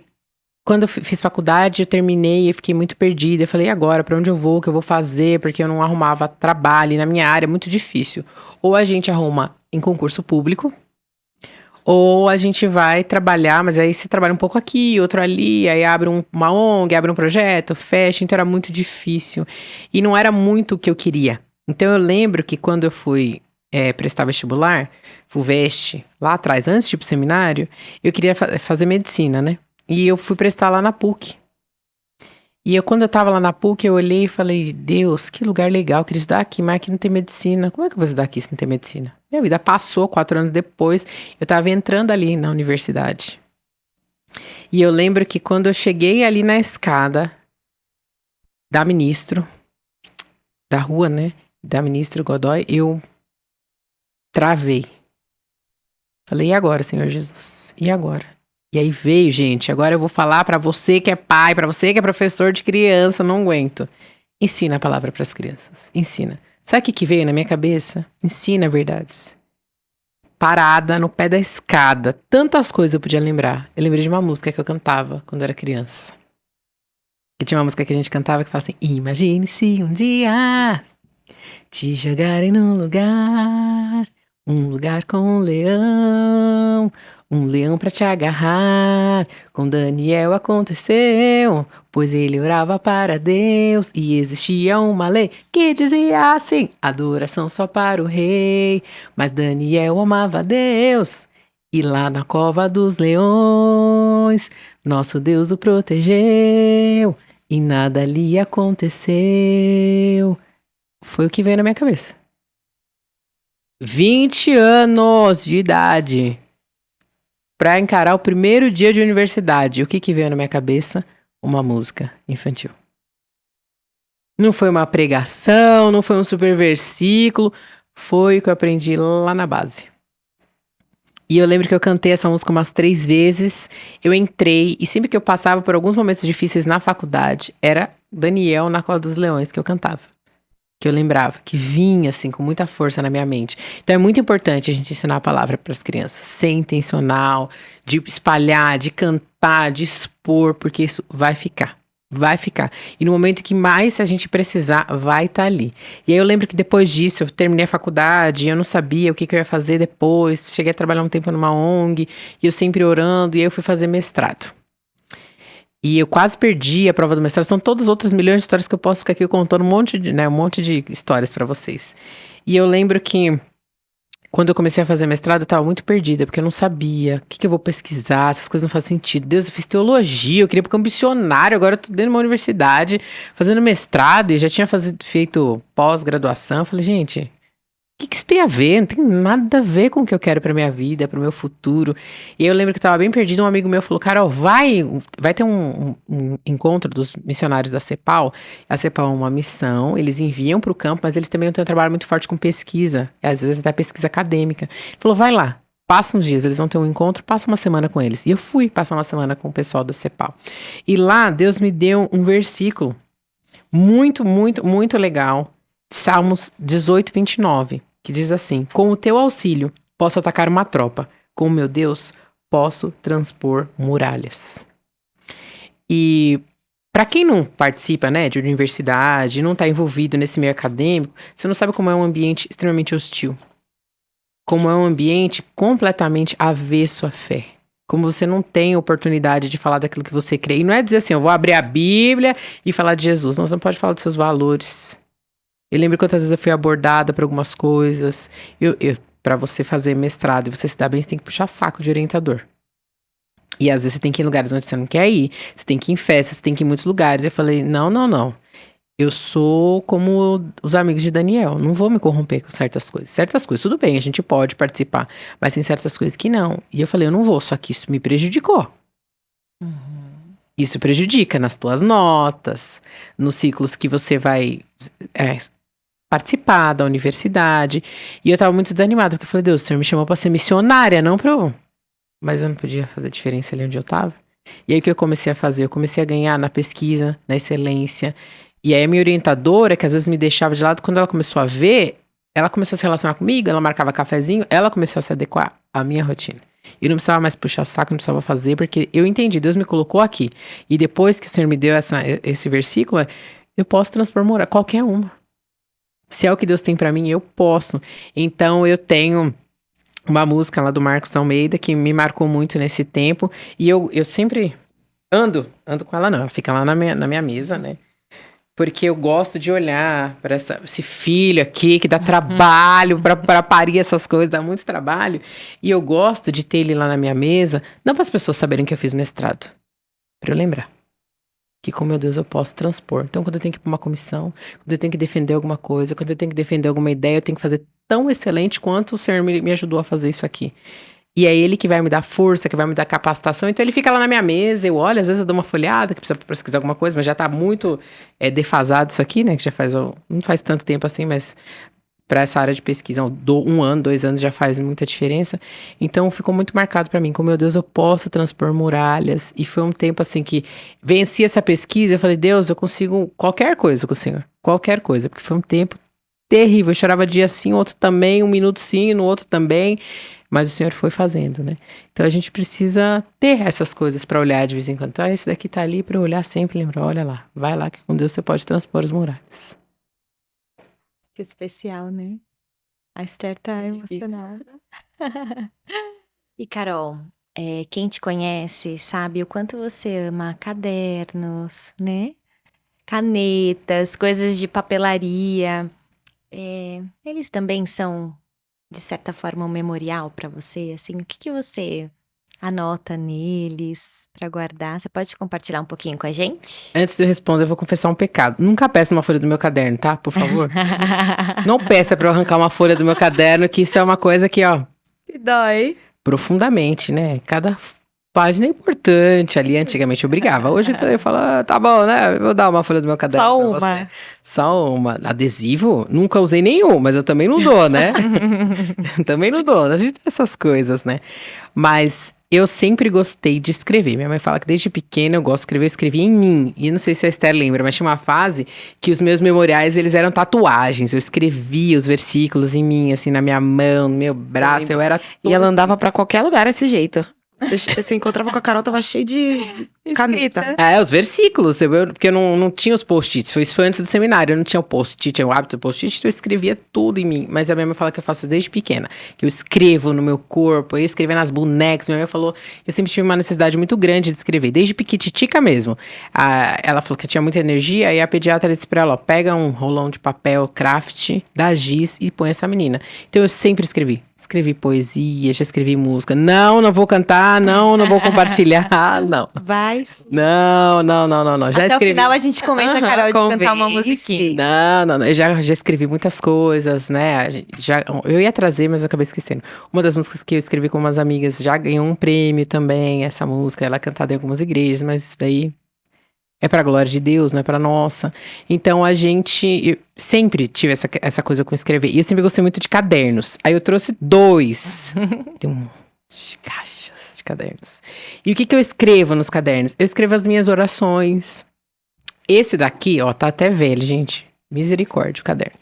quando eu fiz faculdade, eu terminei e fiquei muito perdida. Eu falei, e agora, para onde eu vou? O que eu vou fazer? Porque eu não arrumava trabalho. E na minha área é muito difícil. Ou a gente arruma em concurso público, ou a gente vai trabalhar, mas aí você trabalha um pouco aqui, outro ali, aí abre uma ONG, abre um projeto, fecha, então era muito difícil. E não era muito o que eu queria. Então eu lembro que quando eu fui prestar vestibular, FUVEST, lá atrás, antes de ir pro seminário, eu queria fazer medicina, né? E eu fui prestar lá na PUC. E quando eu tava lá na PUC, eu olhei e falei, Deus, que lugar legal, eu queria estudar aqui, mas aqui não tem medicina. Como é que eu vou estudar aqui se não tem medicina? Minha vida passou, 4 anos depois, eu tava entrando ali na universidade. E eu lembro que quando eu cheguei ali na escada da ministro, da rua, né, da ministro Godoy, eu travei. Falei, e agora, Senhor Jesus? E agora? E aí veio, gente, agora eu vou falar pra você que é pai, pra você que é professor de criança, não aguento. Ensina a palavra pras crianças, ensina. Sabe o que veio na minha cabeça? Ensina verdades. Parada no pé da escada, tantas coisas eu podia lembrar. Eu lembrei de uma música que eu cantava quando eu era criança. E tinha uma música que a gente cantava que fala assim, imagine se um dia te jogarem num lugar, um lugar com um leão pra te agarrar. Com Daniel aconteceu, pois ele orava para Deus e existia uma lei que dizia assim: adoração só para o rei. Mas Daniel amava a Deus e lá na cova dos leões, nosso Deus o protegeu e nada lhe aconteceu. Foi o que veio na minha cabeça. 20 anos de idade para encarar o primeiro dia de universidade. O que veio na minha cabeça? Uma música infantil. Não foi uma pregação, não foi um super versículo, foi o que eu aprendi lá na base. E eu lembro que eu cantei essa música umas 3 vezes, eu entrei, e sempre que eu passava por alguns momentos difíceis na faculdade, era Daniel na Cova dos Leões que eu cantava. Que eu lembrava, que vinha assim com muita força na minha mente. Então é muito importante a gente ensinar a palavra para as crianças, ser intencional, de espalhar, de cantar, de expor, porque isso vai ficar. Vai ficar. E no momento que mais a gente precisar, vai estar ali. E aí eu lembro que depois disso, eu terminei a faculdade, eu não sabia o que eu ia fazer depois. Cheguei a trabalhar um tempo numa ONG, e eu sempre orando, e aí eu fui fazer mestrado. E eu quase perdi a prova do mestrado. São todas outras milhões de histórias que eu posso ficar aqui contando um monte de histórias pra vocês. E eu lembro que quando eu comecei a fazer mestrado, eu tava muito perdida, porque eu não sabia o que eu vou pesquisar, essas coisas não fazem sentido. Deus, eu fiz teologia, eu queria ir pro campo missionário, agora eu tô dentro de uma universidade, fazendo mestrado, e já tinha feito pós-graduação. Eu falei, gente, o que isso tem a ver? Não tem nada a ver com o que eu quero pra minha vida, pro meu futuro. E aí eu lembro que eu tava bem perdido, um amigo meu falou, Carol, vai ter um encontro dos missionários da CEPAL. A CEPAL é uma missão, eles enviam pro campo, mas eles também têm um trabalho muito forte com pesquisa, às vezes até pesquisa acadêmica. Ele falou, vai lá, passa uns dias, eles vão ter um encontro, passa uma semana com eles. E eu fui passar uma semana com o pessoal da CEPAL. E lá, Deus me deu um versículo muito, muito, muito legal, Salmos 18, 29. Que diz assim, com o teu auxílio, posso atacar uma tropa. Com o meu Deus, posso transpor muralhas. E para quem não participa, né, de universidade, não está envolvido nesse meio acadêmico, você não sabe como é um ambiente extremamente hostil. Como é um ambiente completamente avesso à fé. Como você não tem oportunidade de falar daquilo que você crê. E não é dizer assim, eu vou abrir a Bíblia e falar de Jesus. Não, você não pode falar dos seus valores. Eu lembro quantas vezes eu fui abordada por algumas coisas. Para você fazer mestrado e você se dar bem, você tem que puxar saco de orientador. E às vezes você tem que ir em lugares onde você não quer ir. Você tem que ir em festas, você tem que ir em muitos lugares. Eu falei, não. Eu sou como os amigos de Daniel. Não vou me corromper com certas coisas. Certas coisas, tudo bem, a gente pode participar. Mas tem certas coisas que não. E eu falei, eu não vou, só que isso me prejudicou. Isso prejudica nas tuas notas, nos ciclos que você vai participar da universidade. E eu tava muito desanimada, porque eu falei, Deus, o Senhor me chamou pra ser missionária, não pra eu... Mas eu não podia fazer diferença ali onde eu tava. E aí o que eu comecei a fazer? Eu comecei a ganhar na pesquisa, na excelência. E aí a minha orientadora, que às vezes me deixava de lado, quando ela começou a ver, ela começou a se relacionar comigo, ela marcava cafezinho, ela começou a se adequar à minha rotina. Eu não precisava mais puxar saco, não precisava fazer, porque eu entendi, Deus me colocou aqui. E depois que o Senhor me deu esse versículo, eu posso transformar qualquer uma. Se é o que Deus tem pra mim, eu posso. Então eu tenho uma música lá do Marcos Almeida que me marcou muito nesse tempo. E eu sempre ando com ela não, ela fica lá na minha mesa, né? Porque eu gosto de olhar para esse filho aqui que dá trabalho para parir essas coisas, dá muito trabalho. E eu gosto de ter ele lá na minha mesa, não para as pessoas saberem que eu fiz mestrado, para eu lembrar que com meu Deus eu posso transpor. Então quando eu tenho que ir para uma comissão, quando eu tenho que defender alguma coisa, quando eu tenho que defender alguma ideia, eu tenho que fazer tão excelente quanto o Senhor me ajudou a fazer isso aqui. E é ele que vai me dar força, que vai me dar capacitação. Então ele fica lá na minha mesa, eu olho, às vezes eu dou uma folhada, que precisa pesquisar alguma coisa, mas já tá muito defasado isso aqui, né? Que já não faz tanto tempo assim, mas para essa área de pesquisa, 1 ano, 2 anos já faz muita diferença. Então ficou muito marcado para mim, como, meu Deus, eu posso transpor muralhas. E foi um tempo assim que venci essa pesquisa, eu falei, Deus, eu consigo qualquer coisa com o Senhor, qualquer coisa, porque foi um tempo terrível. Eu chorava dia sim, outro também, 1 minuto sim, no outro também. Mas o Senhor foi fazendo, né? Então a gente precisa ter essas coisas para olhar de vez em quando. Esse daqui tá ali para olhar sempre, lembrar, olha lá, vai lá que com Deus você pode transpor as muralhas. Que especial, né? A Esther tá emocionada. E Carol, quem te conhece sabe o quanto você ama cadernos, né? Canetas, coisas de papelaria. Eles também são, de certa forma, um memorial para você? Assim, o que você anota neles para guardar? Você pode compartilhar um pouquinho com a gente? Antes de eu responder, eu vou confessar um pecado. Nunca peça uma folha do meu caderno, tá? Por favor. Não peça pra eu arrancar uma folha do meu caderno, que isso é uma coisa que, ó... Que dói. Profundamente, né? Cada página é importante ali. Antigamente eu brigava. Hoje eu falo, tá bom, né? Eu vou dar uma folha do meu caderno. Só pra uma. você. Só uma. Adesivo? Nunca usei nenhum, mas eu também não dou, né? Também não dou. A gente tem essas coisas, né? Mas eu sempre gostei de escrever. Minha mãe fala que desde pequena eu gosto de escrever. Eu escrevia em mim. E não sei se a Esther lembra, mas tinha uma fase que os meus memoriais, eles eram tatuagens. Eu escrevia os versículos em mim, assim, na minha mão, no meu braço. Eu era E ela andava pra qualquer lugar desse jeito. Você encontrava com a Carol, tava cheio de caneta. Os versículos, porque eu não tinha os post-its, isso foi antes do seminário, eu não tinha o post-it, tinha o hábito do post-it, então eu escrevia tudo em mim, mas a minha mãe fala que eu faço desde pequena, que eu escrevo no meu corpo, eu escrevia nas bonecas, minha mãe falou que eu sempre tive uma necessidade muito grande de escrever, desde piquititica mesmo. Ela falou que eu tinha muita energia, e a pediatra disse pra ela, ó, pega um rolão de papel craft da Giz e põe essa menina. Então eu sempre escrevi. Escrevi poesia, já escrevi música. Não vou cantar, não vou compartilhar, não. Vai. Não. Já Até escrevi. o final a gente convence a Carol de cantar uma musiquinha. Não. Eu já escrevi muitas coisas, né? Eu ia trazer, mas eu acabei esquecendo. Uma das músicas que eu escrevi com umas amigas já ganhou um prêmio também, essa música. Ela é cantada em algumas igrejas, mas isso daí é pra glória de Deus, não é pra nossa. Então eu sempre tive essa coisa com escrever. E eu sempre gostei muito de cadernos. Aí eu trouxe 2. Tem um monte de caixas de cadernos. E o que eu escrevo nos cadernos? Eu escrevo as minhas orações. Esse daqui, ó, tá até velho, gente. Misericórdia, o caderno.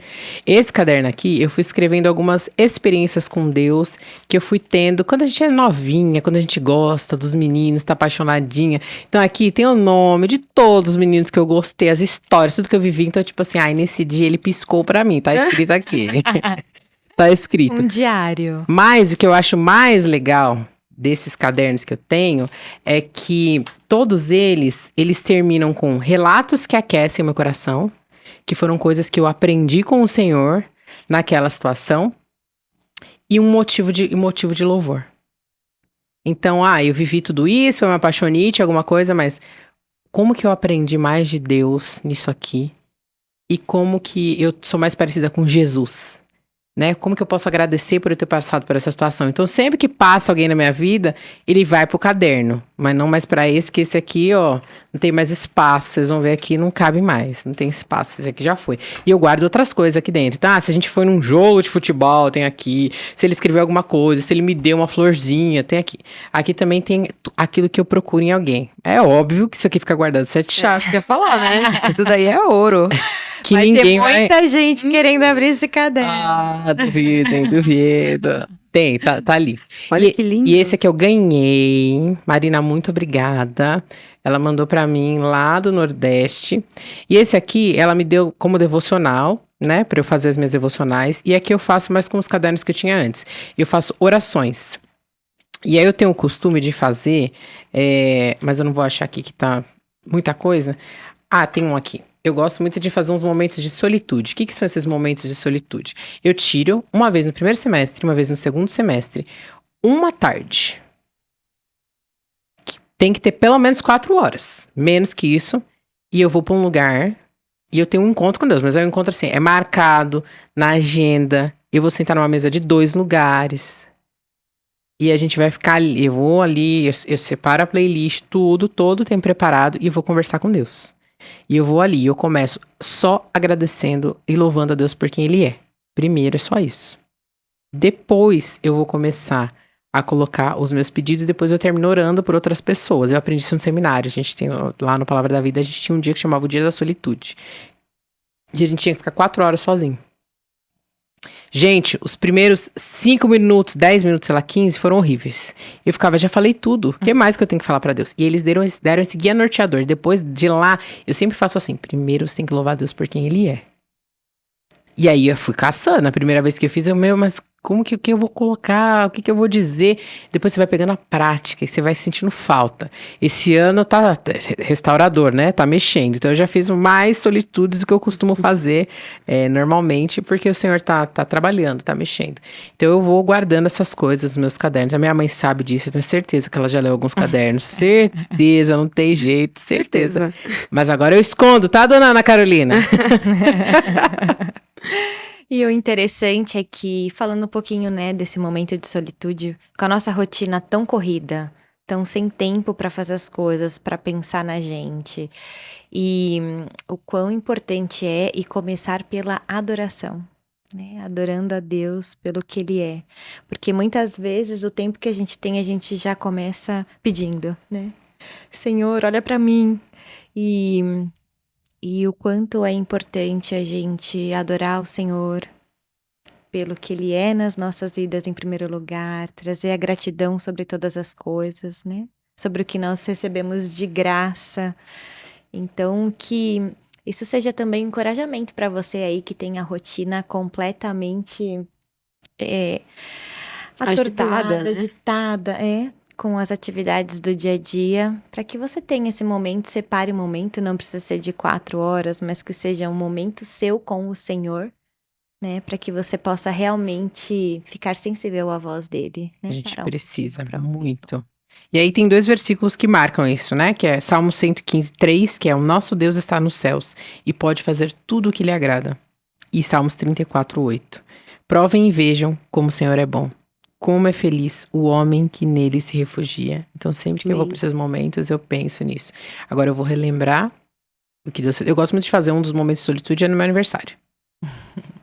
Esse caderno aqui, eu fui escrevendo algumas experiências com Deus que eu fui tendo quando a gente é novinha, quando a gente gosta dos meninos, tá apaixonadinha. Então aqui tem o nome de todos os meninos que eu gostei, as histórias, tudo que eu vivi. Então, tipo assim, nesse dia ele piscou pra mim, tá escrito aqui. Tá escrito. Um diário. Mas o que eu acho mais legal desses cadernos que eu tenho é que todos eles terminam com relatos que aquecem o meu coração, que foram coisas que eu aprendi com o Senhor naquela situação, e um motivo de louvor. Então, eu vivi tudo isso, foi uma apaixonite, alguma coisa, mas como que eu aprendi mais de Deus nisso aqui? E como que eu sou mais parecida com Jesus? Né? Como que eu posso agradecer por eu ter passado por essa situação? Então, sempre que passa alguém na minha vida, ele vai pro caderno. Mas não mais pra esse, porque esse aqui, ó, não tem mais espaço. Vocês vão ver aqui, não cabe mais. Não tem espaço, esse aqui já foi. E eu guardo outras coisas aqui dentro. Então, se a gente foi num jogo de futebol, tem aqui. Se ele escreveu alguma coisa, se ele me deu uma florzinha, tem aqui. Aqui também tem aquilo que eu procuro em alguém. É óbvio que isso aqui fica guardado 7 chaves. Quer falar, né? Isso daí é ouro. Que vai ninguém ter muita gente querendo abrir esse caderno. Duvido. Tem, tá ali. Olha que lindo. E esse aqui eu ganhei. Marina, muito obrigada. Ela mandou pra mim lá do Nordeste. E esse aqui, ela me deu como devocional, né? Pra eu fazer as minhas devocionais. E aqui eu faço mais com os cadernos que eu tinha antes. Eu faço orações. E aí eu tenho o costume de fazer, mas eu não vou achar aqui que tá muita coisa. Tem um aqui. Eu gosto muito de fazer uns momentos de solitude. O que são esses momentos de solitude? Eu tiro uma vez no primeiro semestre, uma vez no segundo semestre, uma tarde. Tem que ter pelo menos 4 horas. Menos que isso. E eu vou pra um lugar e eu tenho um encontro com Deus. Mas é um encontro assim, é marcado na agenda. Eu vou sentar numa mesa de 2 lugares. E a gente vai ficar ali. Eu vou ali, eu separo a playlist, tudo, todo o tempo preparado. E eu vou conversar com Deus. E eu vou ali, eu começo só agradecendo e louvando a Deus por quem Ele é. Primeiro é só isso. Depois eu vou começar a colocar os meus pedidos e depois eu termino orando por outras pessoas. Eu aprendi isso no seminário. A gente tem, lá no Palavra da Vida, a gente tinha um dia que chamava o Dia da Solitude. E a gente tinha que ficar 4 horas sozinho. Gente, os primeiros 5 minutos, 10 minutos, sei lá, 15 foram horríveis. Eu ficava, já falei tudo. O que mais que eu tenho que falar pra Deus? E eles deram esse guia norteador. Depois de lá, eu sempre faço assim. Primeiro você tem que louvar a Deus por quem Ele é. E aí eu fui caçando. A primeira vez que eu fiz, mas como que eu vou colocar? O que eu vou dizer? Depois você vai pegando a prática e você vai sentindo falta. Esse ano tá restaurador, né? Tá mexendo. Então eu já fiz mais solitudes do que eu costumo fazer normalmente, porque o Senhor tá trabalhando, tá mexendo. Então eu vou guardando essas coisas nos meus cadernos. A minha mãe sabe disso, eu tenho certeza que ela já leu alguns cadernos. Certeza, não tem jeito, certeza. Mas agora eu escondo, tá, dona Ana Carolina? E o interessante é que, falando um pouquinho, né, desse momento de solitude, com a nossa rotina tão corrida, tão sem tempo para fazer as coisas, para pensar na gente, e o quão importante é e começar pela adoração, né, adorando a Deus pelo que Ele é, porque muitas vezes o tempo que a gente tem, a gente já começa pedindo, né, Senhor, olha para mim, e o quanto é importante a gente adorar o Senhor pelo que Ele é nas nossas vidas em primeiro lugar, trazer a gratidão sobre todas as coisas, né? Sobre o que nós recebemos de graça. Então, que isso seja também um encorajamento para você aí que tem a rotina completamente atordoada, agitada, com as atividades do dia a dia, para que você tenha esse momento, separe um momento, não precisa ser de 4 horas, mas que seja um momento seu com o Senhor, né, para que você possa realmente ficar sensível à voz dele. Né, a gente precisa muito. E aí tem 2 versículos que marcam isso, né, que é Salmo 115:3, que é o nosso Deus está nos céus e pode fazer tudo o que lhe agrada. E Salmos 34:8. Provem e vejam como o Senhor é bom. Como é feliz o homem que nele se refugia. Então, sempre que eu vou para esses momentos, eu penso nisso. Agora, eu vou relembrar o que Deus... Eu gosto muito de fazer um dos momentos de solitude no meu aniversário.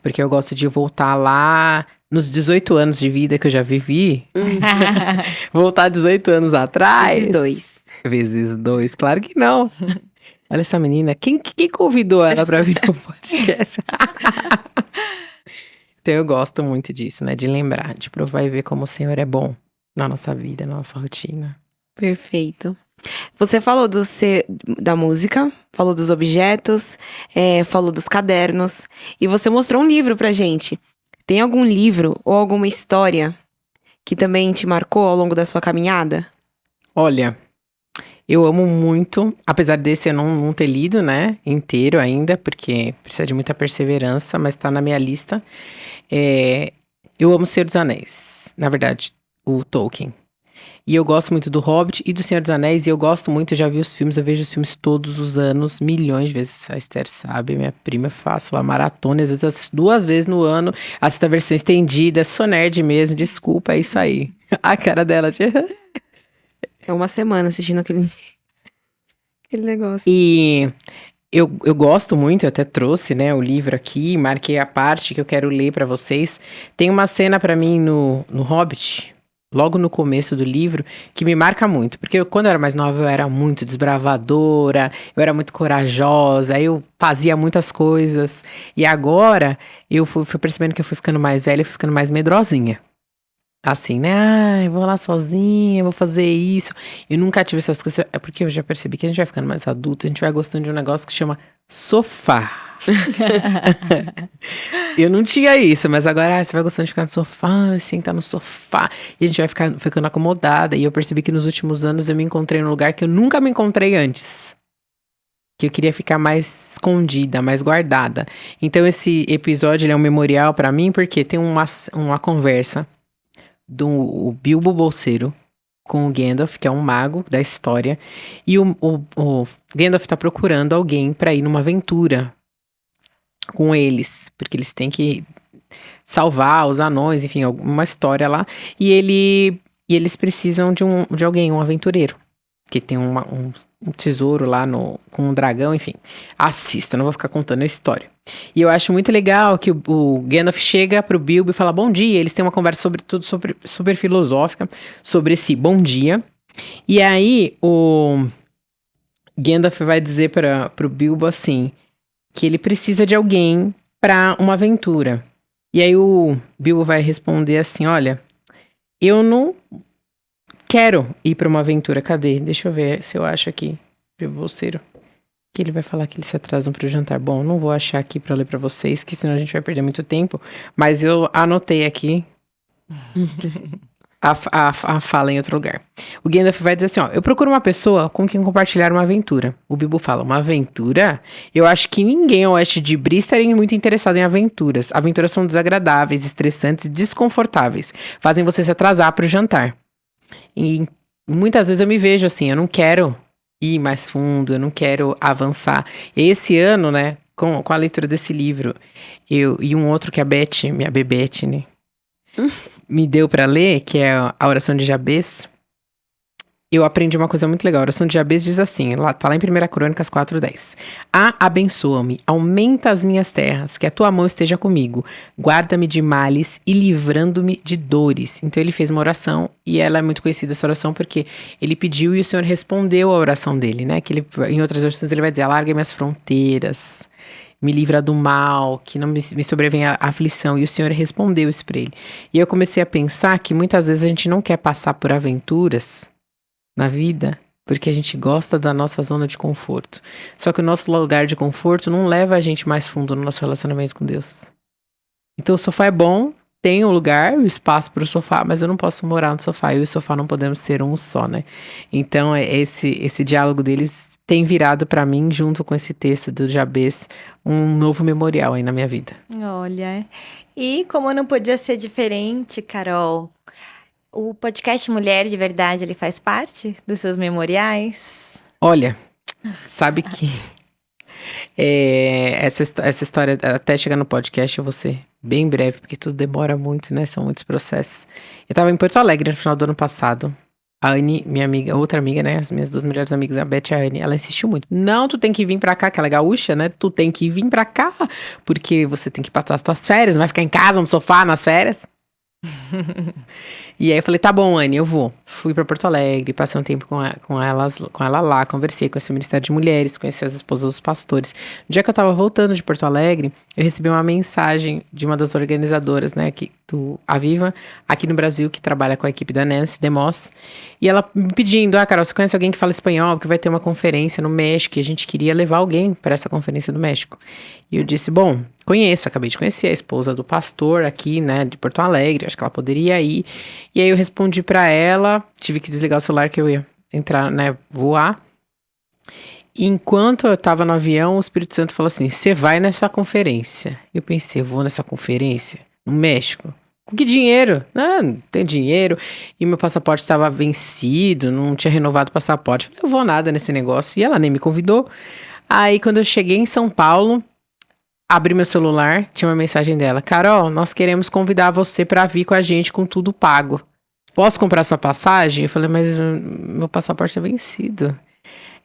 Porque eu gosto de voltar lá nos 18 anos de vida que eu já vivi. Voltar 18 anos atrás. Vezes 2, claro que não. Olha essa menina. Quem convidou ela para vir no podcast? Então eu gosto muito disso, né? De lembrar, de provar e ver como o Senhor é bom na nossa vida, na nossa rotina. Perfeito. Você falou da música, falou dos objetos, falou dos cadernos. E você mostrou um livro pra gente. Tem algum livro ou alguma história que também te marcou ao longo da sua caminhada? Olha, eu amo muito, apesar desse eu não ter lido, né, inteiro ainda, porque precisa de muita perseverança, mas tá na minha lista. Eu amo Senhor dos Anéis, na verdade, o Tolkien. E eu gosto muito do Hobbit e do Senhor dos Anéis, e eu gosto muito, eu já vi os filmes, eu vejo os filmes todos os anos, milhões de vezes. A Esther sabe, minha prima, eu faço lá maratona, às vezes eu assisto 2 vezes no ano, assisto a versão estendida, sou nerd mesmo, desculpa, é isso aí. A cara dela, É uma semana assistindo aquele negócio. E eu gosto muito, eu até trouxe, né, o livro aqui, marquei a parte que eu quero ler pra vocês. Tem uma cena pra mim no Hobbit, logo no começo do livro, que me marca muito. Porque quando eu era mais nova, eu era muito desbravadora, eu era muito corajosa, eu fazia muitas coisas. E agora, eu fui percebendo que eu fui ficando mais velha, eu fui ficando mais medrosinha. Assim, né? Ah, eu vou lá sozinha, vou fazer isso. Eu nunca tive essas coisas. É porque eu já percebi que a gente vai ficando mais adulto, a gente vai gostando de um negócio que chama sofá. Eu não tinha isso, mas agora você vai gostando de ficar no sofá, sentar no sofá, e a gente vai ficando acomodada. E eu percebi que nos últimos anos eu me encontrei num lugar que eu nunca me encontrei antes. Que eu queria ficar mais escondida, mais guardada. Então esse episódio ele é um memorial pra mim, porque tem uma conversa do Bilbo Bolseiro com o Gandalf, que é um mago da história. E o Gandalf tá procurando alguém pra ir numa aventura com eles, porque eles têm que salvar os anões, enfim, alguma história lá. E eles precisam de alguém, um aventureiro, que tem um tesouro lá com um dragão, enfim. Assista, não vou ficar contando a história. E eu acho muito legal que o Gandalf chega pro Bilbo e fala bom dia. Eles têm uma conversa sobre tudo, super filosófica, sobre esse bom dia. E aí o Gandalf vai dizer pro Bilbo assim, que ele precisa de alguém pra uma aventura. E aí o Bilbo vai responder assim, olha, eu não quero ir pra uma aventura. Cadê? Deixa eu ver se eu acho aqui. Bilbo Bolseiro. Que ele vai falar que eles se atrasam pro jantar. Bom, não vou achar aqui pra ler pra vocês, que senão a gente vai perder muito tempo. Mas eu anotei aqui a fala em outro lugar. O Gandalf vai dizer assim, ó, eu procuro uma pessoa com quem compartilhar uma aventura. O Bilbo fala, uma aventura? Eu acho que ninguém ao oeste de Bree estaria muito interessado em aventuras. Aventuras são desagradáveis, estressantes e desconfortáveis. Fazem você se atrasar pro jantar. E muitas vezes eu me vejo assim, eu não quero ir mais fundo, eu não quero avançar. Esse ano, né, com a leitura desse livro, e um outro que a Beth, minha Bebete, né, me deu pra ler, que é a oração de Jabez, eu aprendi uma coisa muito legal. A oração de Jabez diz assim, tá lá em 1 Crônicas 4:10. Abençoa-me, aumenta as minhas terras, que a tua mão esteja comigo, guarda-me de males e livrando-me de dores. Então ele fez uma oração, e ela é muito conhecida essa oração, porque ele pediu e o Senhor respondeu a oração dele, né? Que ele, em outras versões ele vai dizer, alarga minhas fronteiras, me livra do mal, que não me sobrevenha a aflição. E o Senhor respondeu isso pra ele. E eu comecei a pensar que muitas vezes a gente não quer passar por aventuras na vida, porque a gente gosta da nossa zona de conforto. Só que o nosso lugar de conforto não leva a gente mais fundo no nosso relacionamento com Deus. Então o sofá é bom, tem um lugar, o espaço para o sofá, mas eu não posso morar no sofá, eu e o sofá não podemos ser um só, né? Então esse diálogo deles tem virado para mim, junto com esse texto do Jabez, um novo memorial aí na minha vida. Olha, e como não podia ser diferente, Carol, o podcast Mulher de Verdade, ele faz parte dos seus memoriais? Olha, sabe que essa história, até chegar no podcast, eu vou ser bem breve, porque tudo demora muito, né? São muitos processos. Eu tava em Porto Alegre no final do ano passado. A Anne, minha amiga, outra amiga, né? As minhas 2 melhores amigas, a Beth e a Anne, ela insistiu muito. Não, tu tem que vir pra cá, que ela é gaúcha, né? Tu tem que vir pra cá, porque você tem que passar as tuas férias, não vai ficar em casa, no sofá, nas férias. E aí eu falei, tá bom, Anne, eu vou. Fui pra Porto Alegre, passei um tempo com ela lá, conversei, conheci o Ministério de Mulheres, conheci as esposas dos pastores. No dia que eu tava voltando de Porto Alegre, eu recebi uma mensagem de uma das organizadoras, né, do Aviva, aqui no Brasil, que trabalha com a equipe da Nancy DeMoss, e ela me pedindo, Carol, você conhece alguém que fala espanhol, porque vai ter uma conferência no México, e a gente queria levar alguém para essa conferência do México. E eu disse, bom, conheço, acabei de conhecer a esposa do pastor aqui, né, de Porto Alegre, acho que ela poderia ir. E aí eu respondi pra ela, tive que desligar o celular que eu ia entrar, né, voar. E enquanto eu tava no avião, o Espírito Santo falou assim, você vai nessa conferência. Eu pensei, eu vou nessa conferência? No México? Com que dinheiro? Não tem dinheiro. E meu passaporte estava vencido, não tinha renovado o passaporte. Falei, eu vou nada nesse negócio. E ela nem me convidou. Aí, quando eu cheguei em São Paulo, abri meu celular, tinha uma mensagem dela. Carol, nós queremos convidar você para vir com a gente com tudo pago. Posso comprar sua passagem? Eu falei, mas meu passaporte é vencido.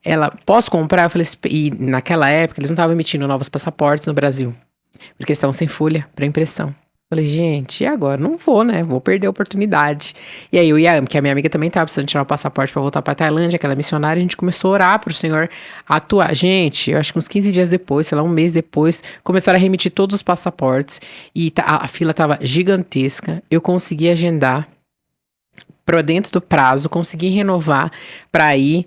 Ela, posso comprar? Eu falei, e naquela época eles não estavam emitindo novos passaportes no Brasil. Porque estavam sem folha para impressão. Falei, gente, e agora? Não vou, né? Vou perder a oportunidade. E aí o Ian, que a minha amiga também estava precisando tirar o passaporte para voltar para Tailândia, aquela missionária, a gente começou a orar pro Senhor atuar. Gente, eu acho que uns 15 dias depois, sei lá, um mês depois, começaram a remitir todos os passaportes e a fila tava gigantesca. Eu consegui agendar para dentro do prazo, consegui renovar para ir.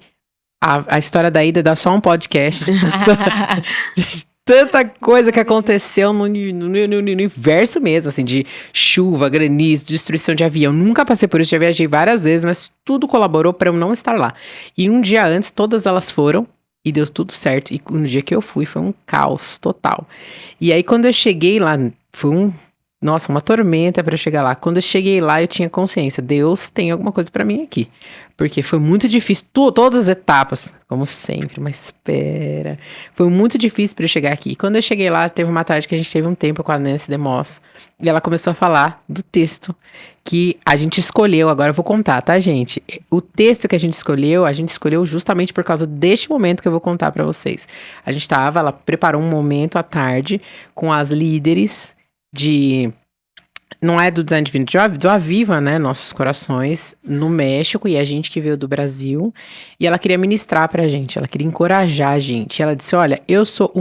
A história da ida dá só um podcast. De tanta coisa que aconteceu no universo mesmo, assim, de chuva, granizo, destruição de avião. Nunca passei por isso, já viajei várias vezes, mas tudo colaborou para eu não estar lá. E um dia antes, todas elas foram e deu tudo certo. E no dia que eu fui, foi um caos total. E aí, quando eu cheguei lá, foi nossa, uma tormenta para eu chegar lá. Quando eu cheguei lá, eu tinha consciência. Deus tem alguma coisa para mim aqui. Porque foi muito difícil. Todas as etapas, como sempre. Mas espera. Foi muito difícil para eu chegar aqui. Quando eu cheguei lá, teve uma tarde que a gente teve um tempo com a Nancy DeMoss. E ela começou a falar do texto que a gente escolheu. Agora eu vou contar, tá, gente? O texto que a gente escolheu justamente por causa deste momento que eu vou contar para vocês. Ela preparou um momento à tarde com as líderes não é do Design Divino, do Aviva, né, Nossos Corações, no México, e a gente que veio do Brasil, e ela queria ministrar pra gente, ela queria encorajar a gente, ela disse, olha, eu sou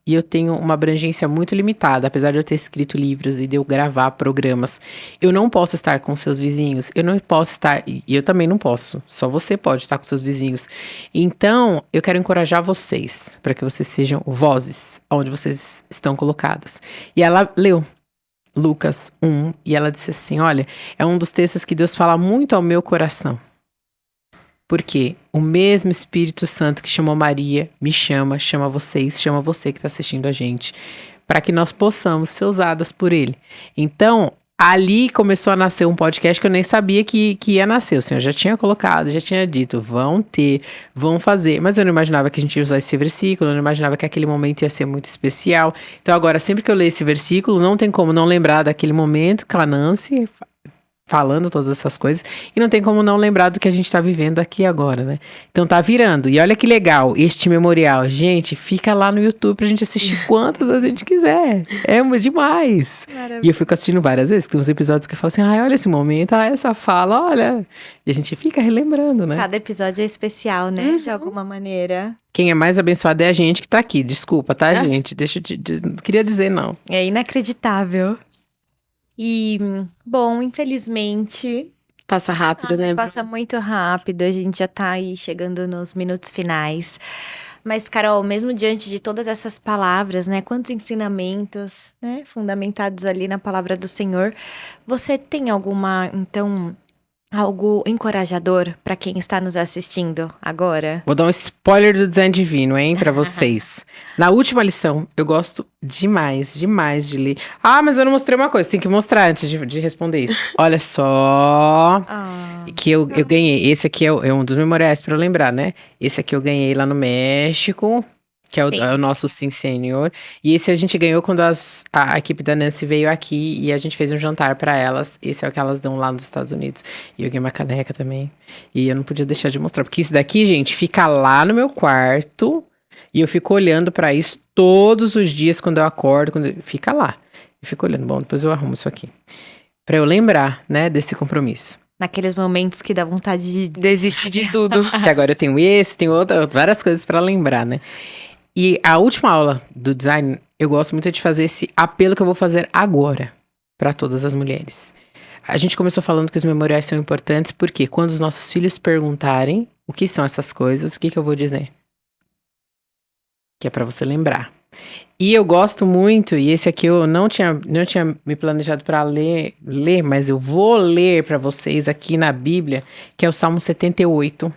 e eu tenho uma abrangência muito limitada, apesar de eu ter escrito livros e de eu gravar programas, eu não posso estar com seus vizinhos, eu não posso estar, e eu também não posso, só você pode estar com seus vizinhos, então, eu quero encorajar vocês, para que vocês sejam vozes, onde vocês estão colocadas, e ela leu Lucas 1, e ela disse assim, olha, é um dos textos que Deus fala muito ao meu coração. Porque o mesmo Espírito Santo que chamou Maria, me chama vocês, chama você que está assistindo a gente, para que nós possamos ser usadas por Ele. Então, ali começou a nascer um podcast que eu nem sabia que ia nascer. O Senhor já tinha colocado, já tinha dito, vão fazer. Mas eu não imaginava que a gente ia usar esse versículo, eu não imaginava que aquele momento ia ser muito especial. Então agora, sempre que eu leio esse versículo, não tem como não lembrar daquele momento com a Nancy falando todas essas coisas, e não tem como não lembrar do que a gente tá vivendo aqui agora, né? Então tá virando, e olha que legal, este memorial, gente, fica lá no YouTube pra gente assistir quantas a gente quiser, é demais. Maravilha. E eu fico assistindo várias vezes, tem uns episódios que eu falo assim, ai, olha esse momento, essa fala, olha, e a gente fica relembrando, né? Cada episódio é especial, né, de alguma maneira. Quem é mais abençoado é a gente que tá aqui, desculpa, tá, gente? Não queria dizer não. É inacreditável. E, bom, infelizmente... Passa rápido, né? Passa muito rápido, a gente já tá aí chegando nos minutos finais. Mas, Carol, mesmo diante de todas essas palavras, né, quantos ensinamentos, né, fundamentados ali na palavra do Senhor, você tem algo encorajador para quem está nos assistindo agora? Vou dar um spoiler do Design Divino, hein, pra vocês. Na última lição, eu gosto demais de ler. Ah, mas eu não mostrei uma coisa, tem que mostrar antes de responder isso. Olha só, que eu ganhei. Esse aqui é um dos memoriais pra eu lembrar, né? Esse aqui eu ganhei lá no México, que é o nosso Sim Senhor. E esse a gente ganhou quando a equipe da Nancy veio aqui e a gente fez um jantar pra elas. Esse é o que elas dão lá nos Estados Unidos. E eu ganhei uma caneca também. E eu não podia deixar de mostrar, porque isso daqui, gente, fica lá no meu quarto e eu fico olhando pra isso todos os dias quando eu acordo. Fica lá. Eu fico olhando. Bom, depois eu arrumo isso aqui. Pra eu lembrar, né, desse compromisso. Naqueles momentos que dá vontade de desistir de tudo. Que agora eu tenho várias coisas pra lembrar, né? E a última aula do design, eu gosto muito de fazer esse apelo que eu vou fazer agora para todas as mulheres. A gente começou falando que os memoriais são importantes porque quando os nossos filhos perguntarem o que são essas coisas, o que eu vou dizer? Que é para você lembrar. E eu gosto muito, e esse aqui eu não tinha me planejado para ler, mas eu vou ler para vocês aqui na Bíblia, que é o Salmo 78,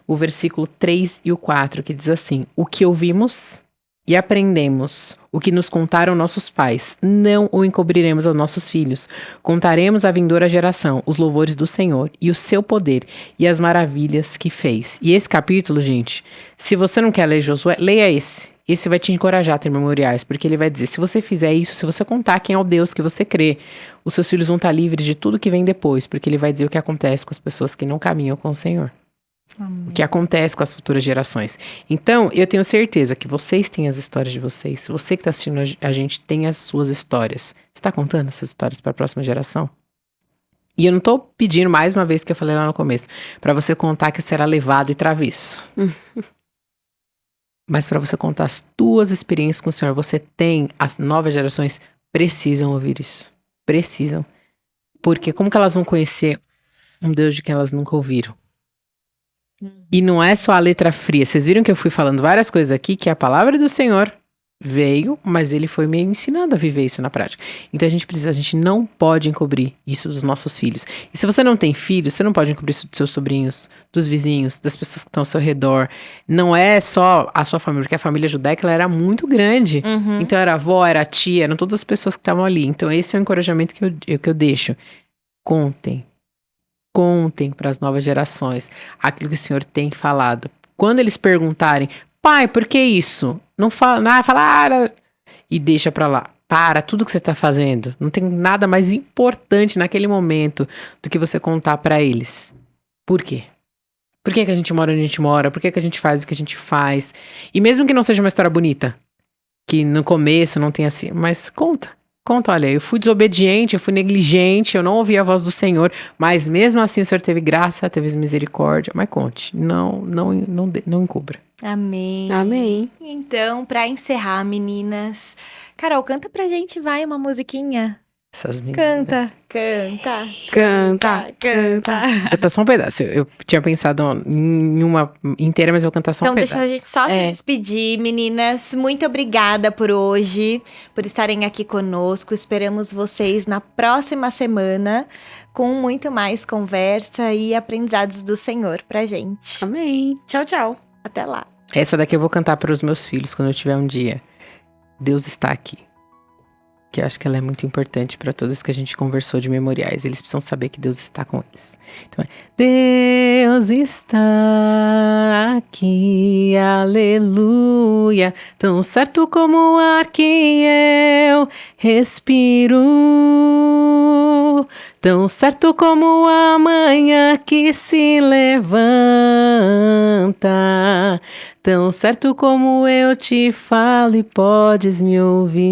o versículo 3 e o 4, que diz assim: O que ouvimos e aprendemos, o que nos contaram nossos pais, não o encobriremos aos nossos filhos. Contaremos à vindoura geração os louvores do Senhor e o seu poder e as maravilhas que fez. E esse capítulo, gente, se você não quer ler Josué, leia esse. Esse vai te encorajar a ter memoriais, porque ele vai dizer, se você fizer isso, se você contar quem é o Deus que você crê, os seus filhos vão estar livres de tudo que vem depois, porque ele vai dizer o que acontece com as pessoas que não caminham com o Senhor. O que acontece com as futuras gerações. Então, eu tenho certeza que vocês têm as histórias de vocês. Você que está assistindo a gente tem as suas histórias. Você está contando essas histórias para a próxima geração? E eu não estou pedindo, mais uma vez que eu falei lá no começo, para você contar que será levado e travesso. Mas para você contar as tuas experiências com o Senhor. Você tem, as novas gerações precisam ouvir isso. Precisam. Porque como que elas vão conhecer um Deus de quem elas nunca ouviram? E não é só a letra fria. Vocês viram que eu fui falando várias coisas aqui, que a palavra do Senhor veio, mas ele foi meio ensinando a viver isso na prática. Então a gente não pode encobrir isso dos nossos filhos. E se você não tem filhos, você não pode encobrir isso dos seus sobrinhos, dos vizinhos, das pessoas que estão ao seu redor. Não é só a sua família, porque a família judaica ela era muito grande. Então era avó, era tia, eram todas as pessoas que estavam ali. Então esse é o encorajamento que eu deixo. Contem para as novas gerações aquilo que o Senhor tem falado. Quando eles perguntarem, pai, por que isso? Não fala, fala, e deixa para lá. Para tudo que você está fazendo. Não tem nada mais importante naquele momento do que você contar para eles. Por quê? Por que a gente mora onde a gente mora? Por que a gente faz o que a gente faz? E mesmo que não seja uma história bonita, que no começo não tenha assim, mas conta, olha, eu fui desobediente, eu fui negligente, eu não ouvi a voz do Senhor, mas mesmo assim o Senhor teve graça, teve misericórdia, mas conte, não encubra. Amém. Amém. Então, pra encerrar, meninas, Carol, canta pra gente, vai, uma musiquinha. Essas meninas. Canta. Vou cantar só um pedaço. Eu tinha pensado em uma inteira, mas eu vou cantar só um Então, pedaço. deixa a gente só se despedir, meninas. Muito obrigada por hoje, por estarem aqui conosco. Esperamos vocês na próxima semana com muito mais conversa e aprendizados do Senhor pra gente. Amém. Tchau, tchau. Até lá. Essa daqui eu vou cantar para os meus filhos quando eu tiver um dia. Deus está aqui. Que eu acho que ela é muito importante para todos que a gente conversou de memoriais. Eles precisam saber que Deus está com eles. Então Deus está aqui, aleluia, tão certo como o ar que eu respiro, tão certo como a manhã que se levanta, tão certo como eu te falo e podes me ouvir.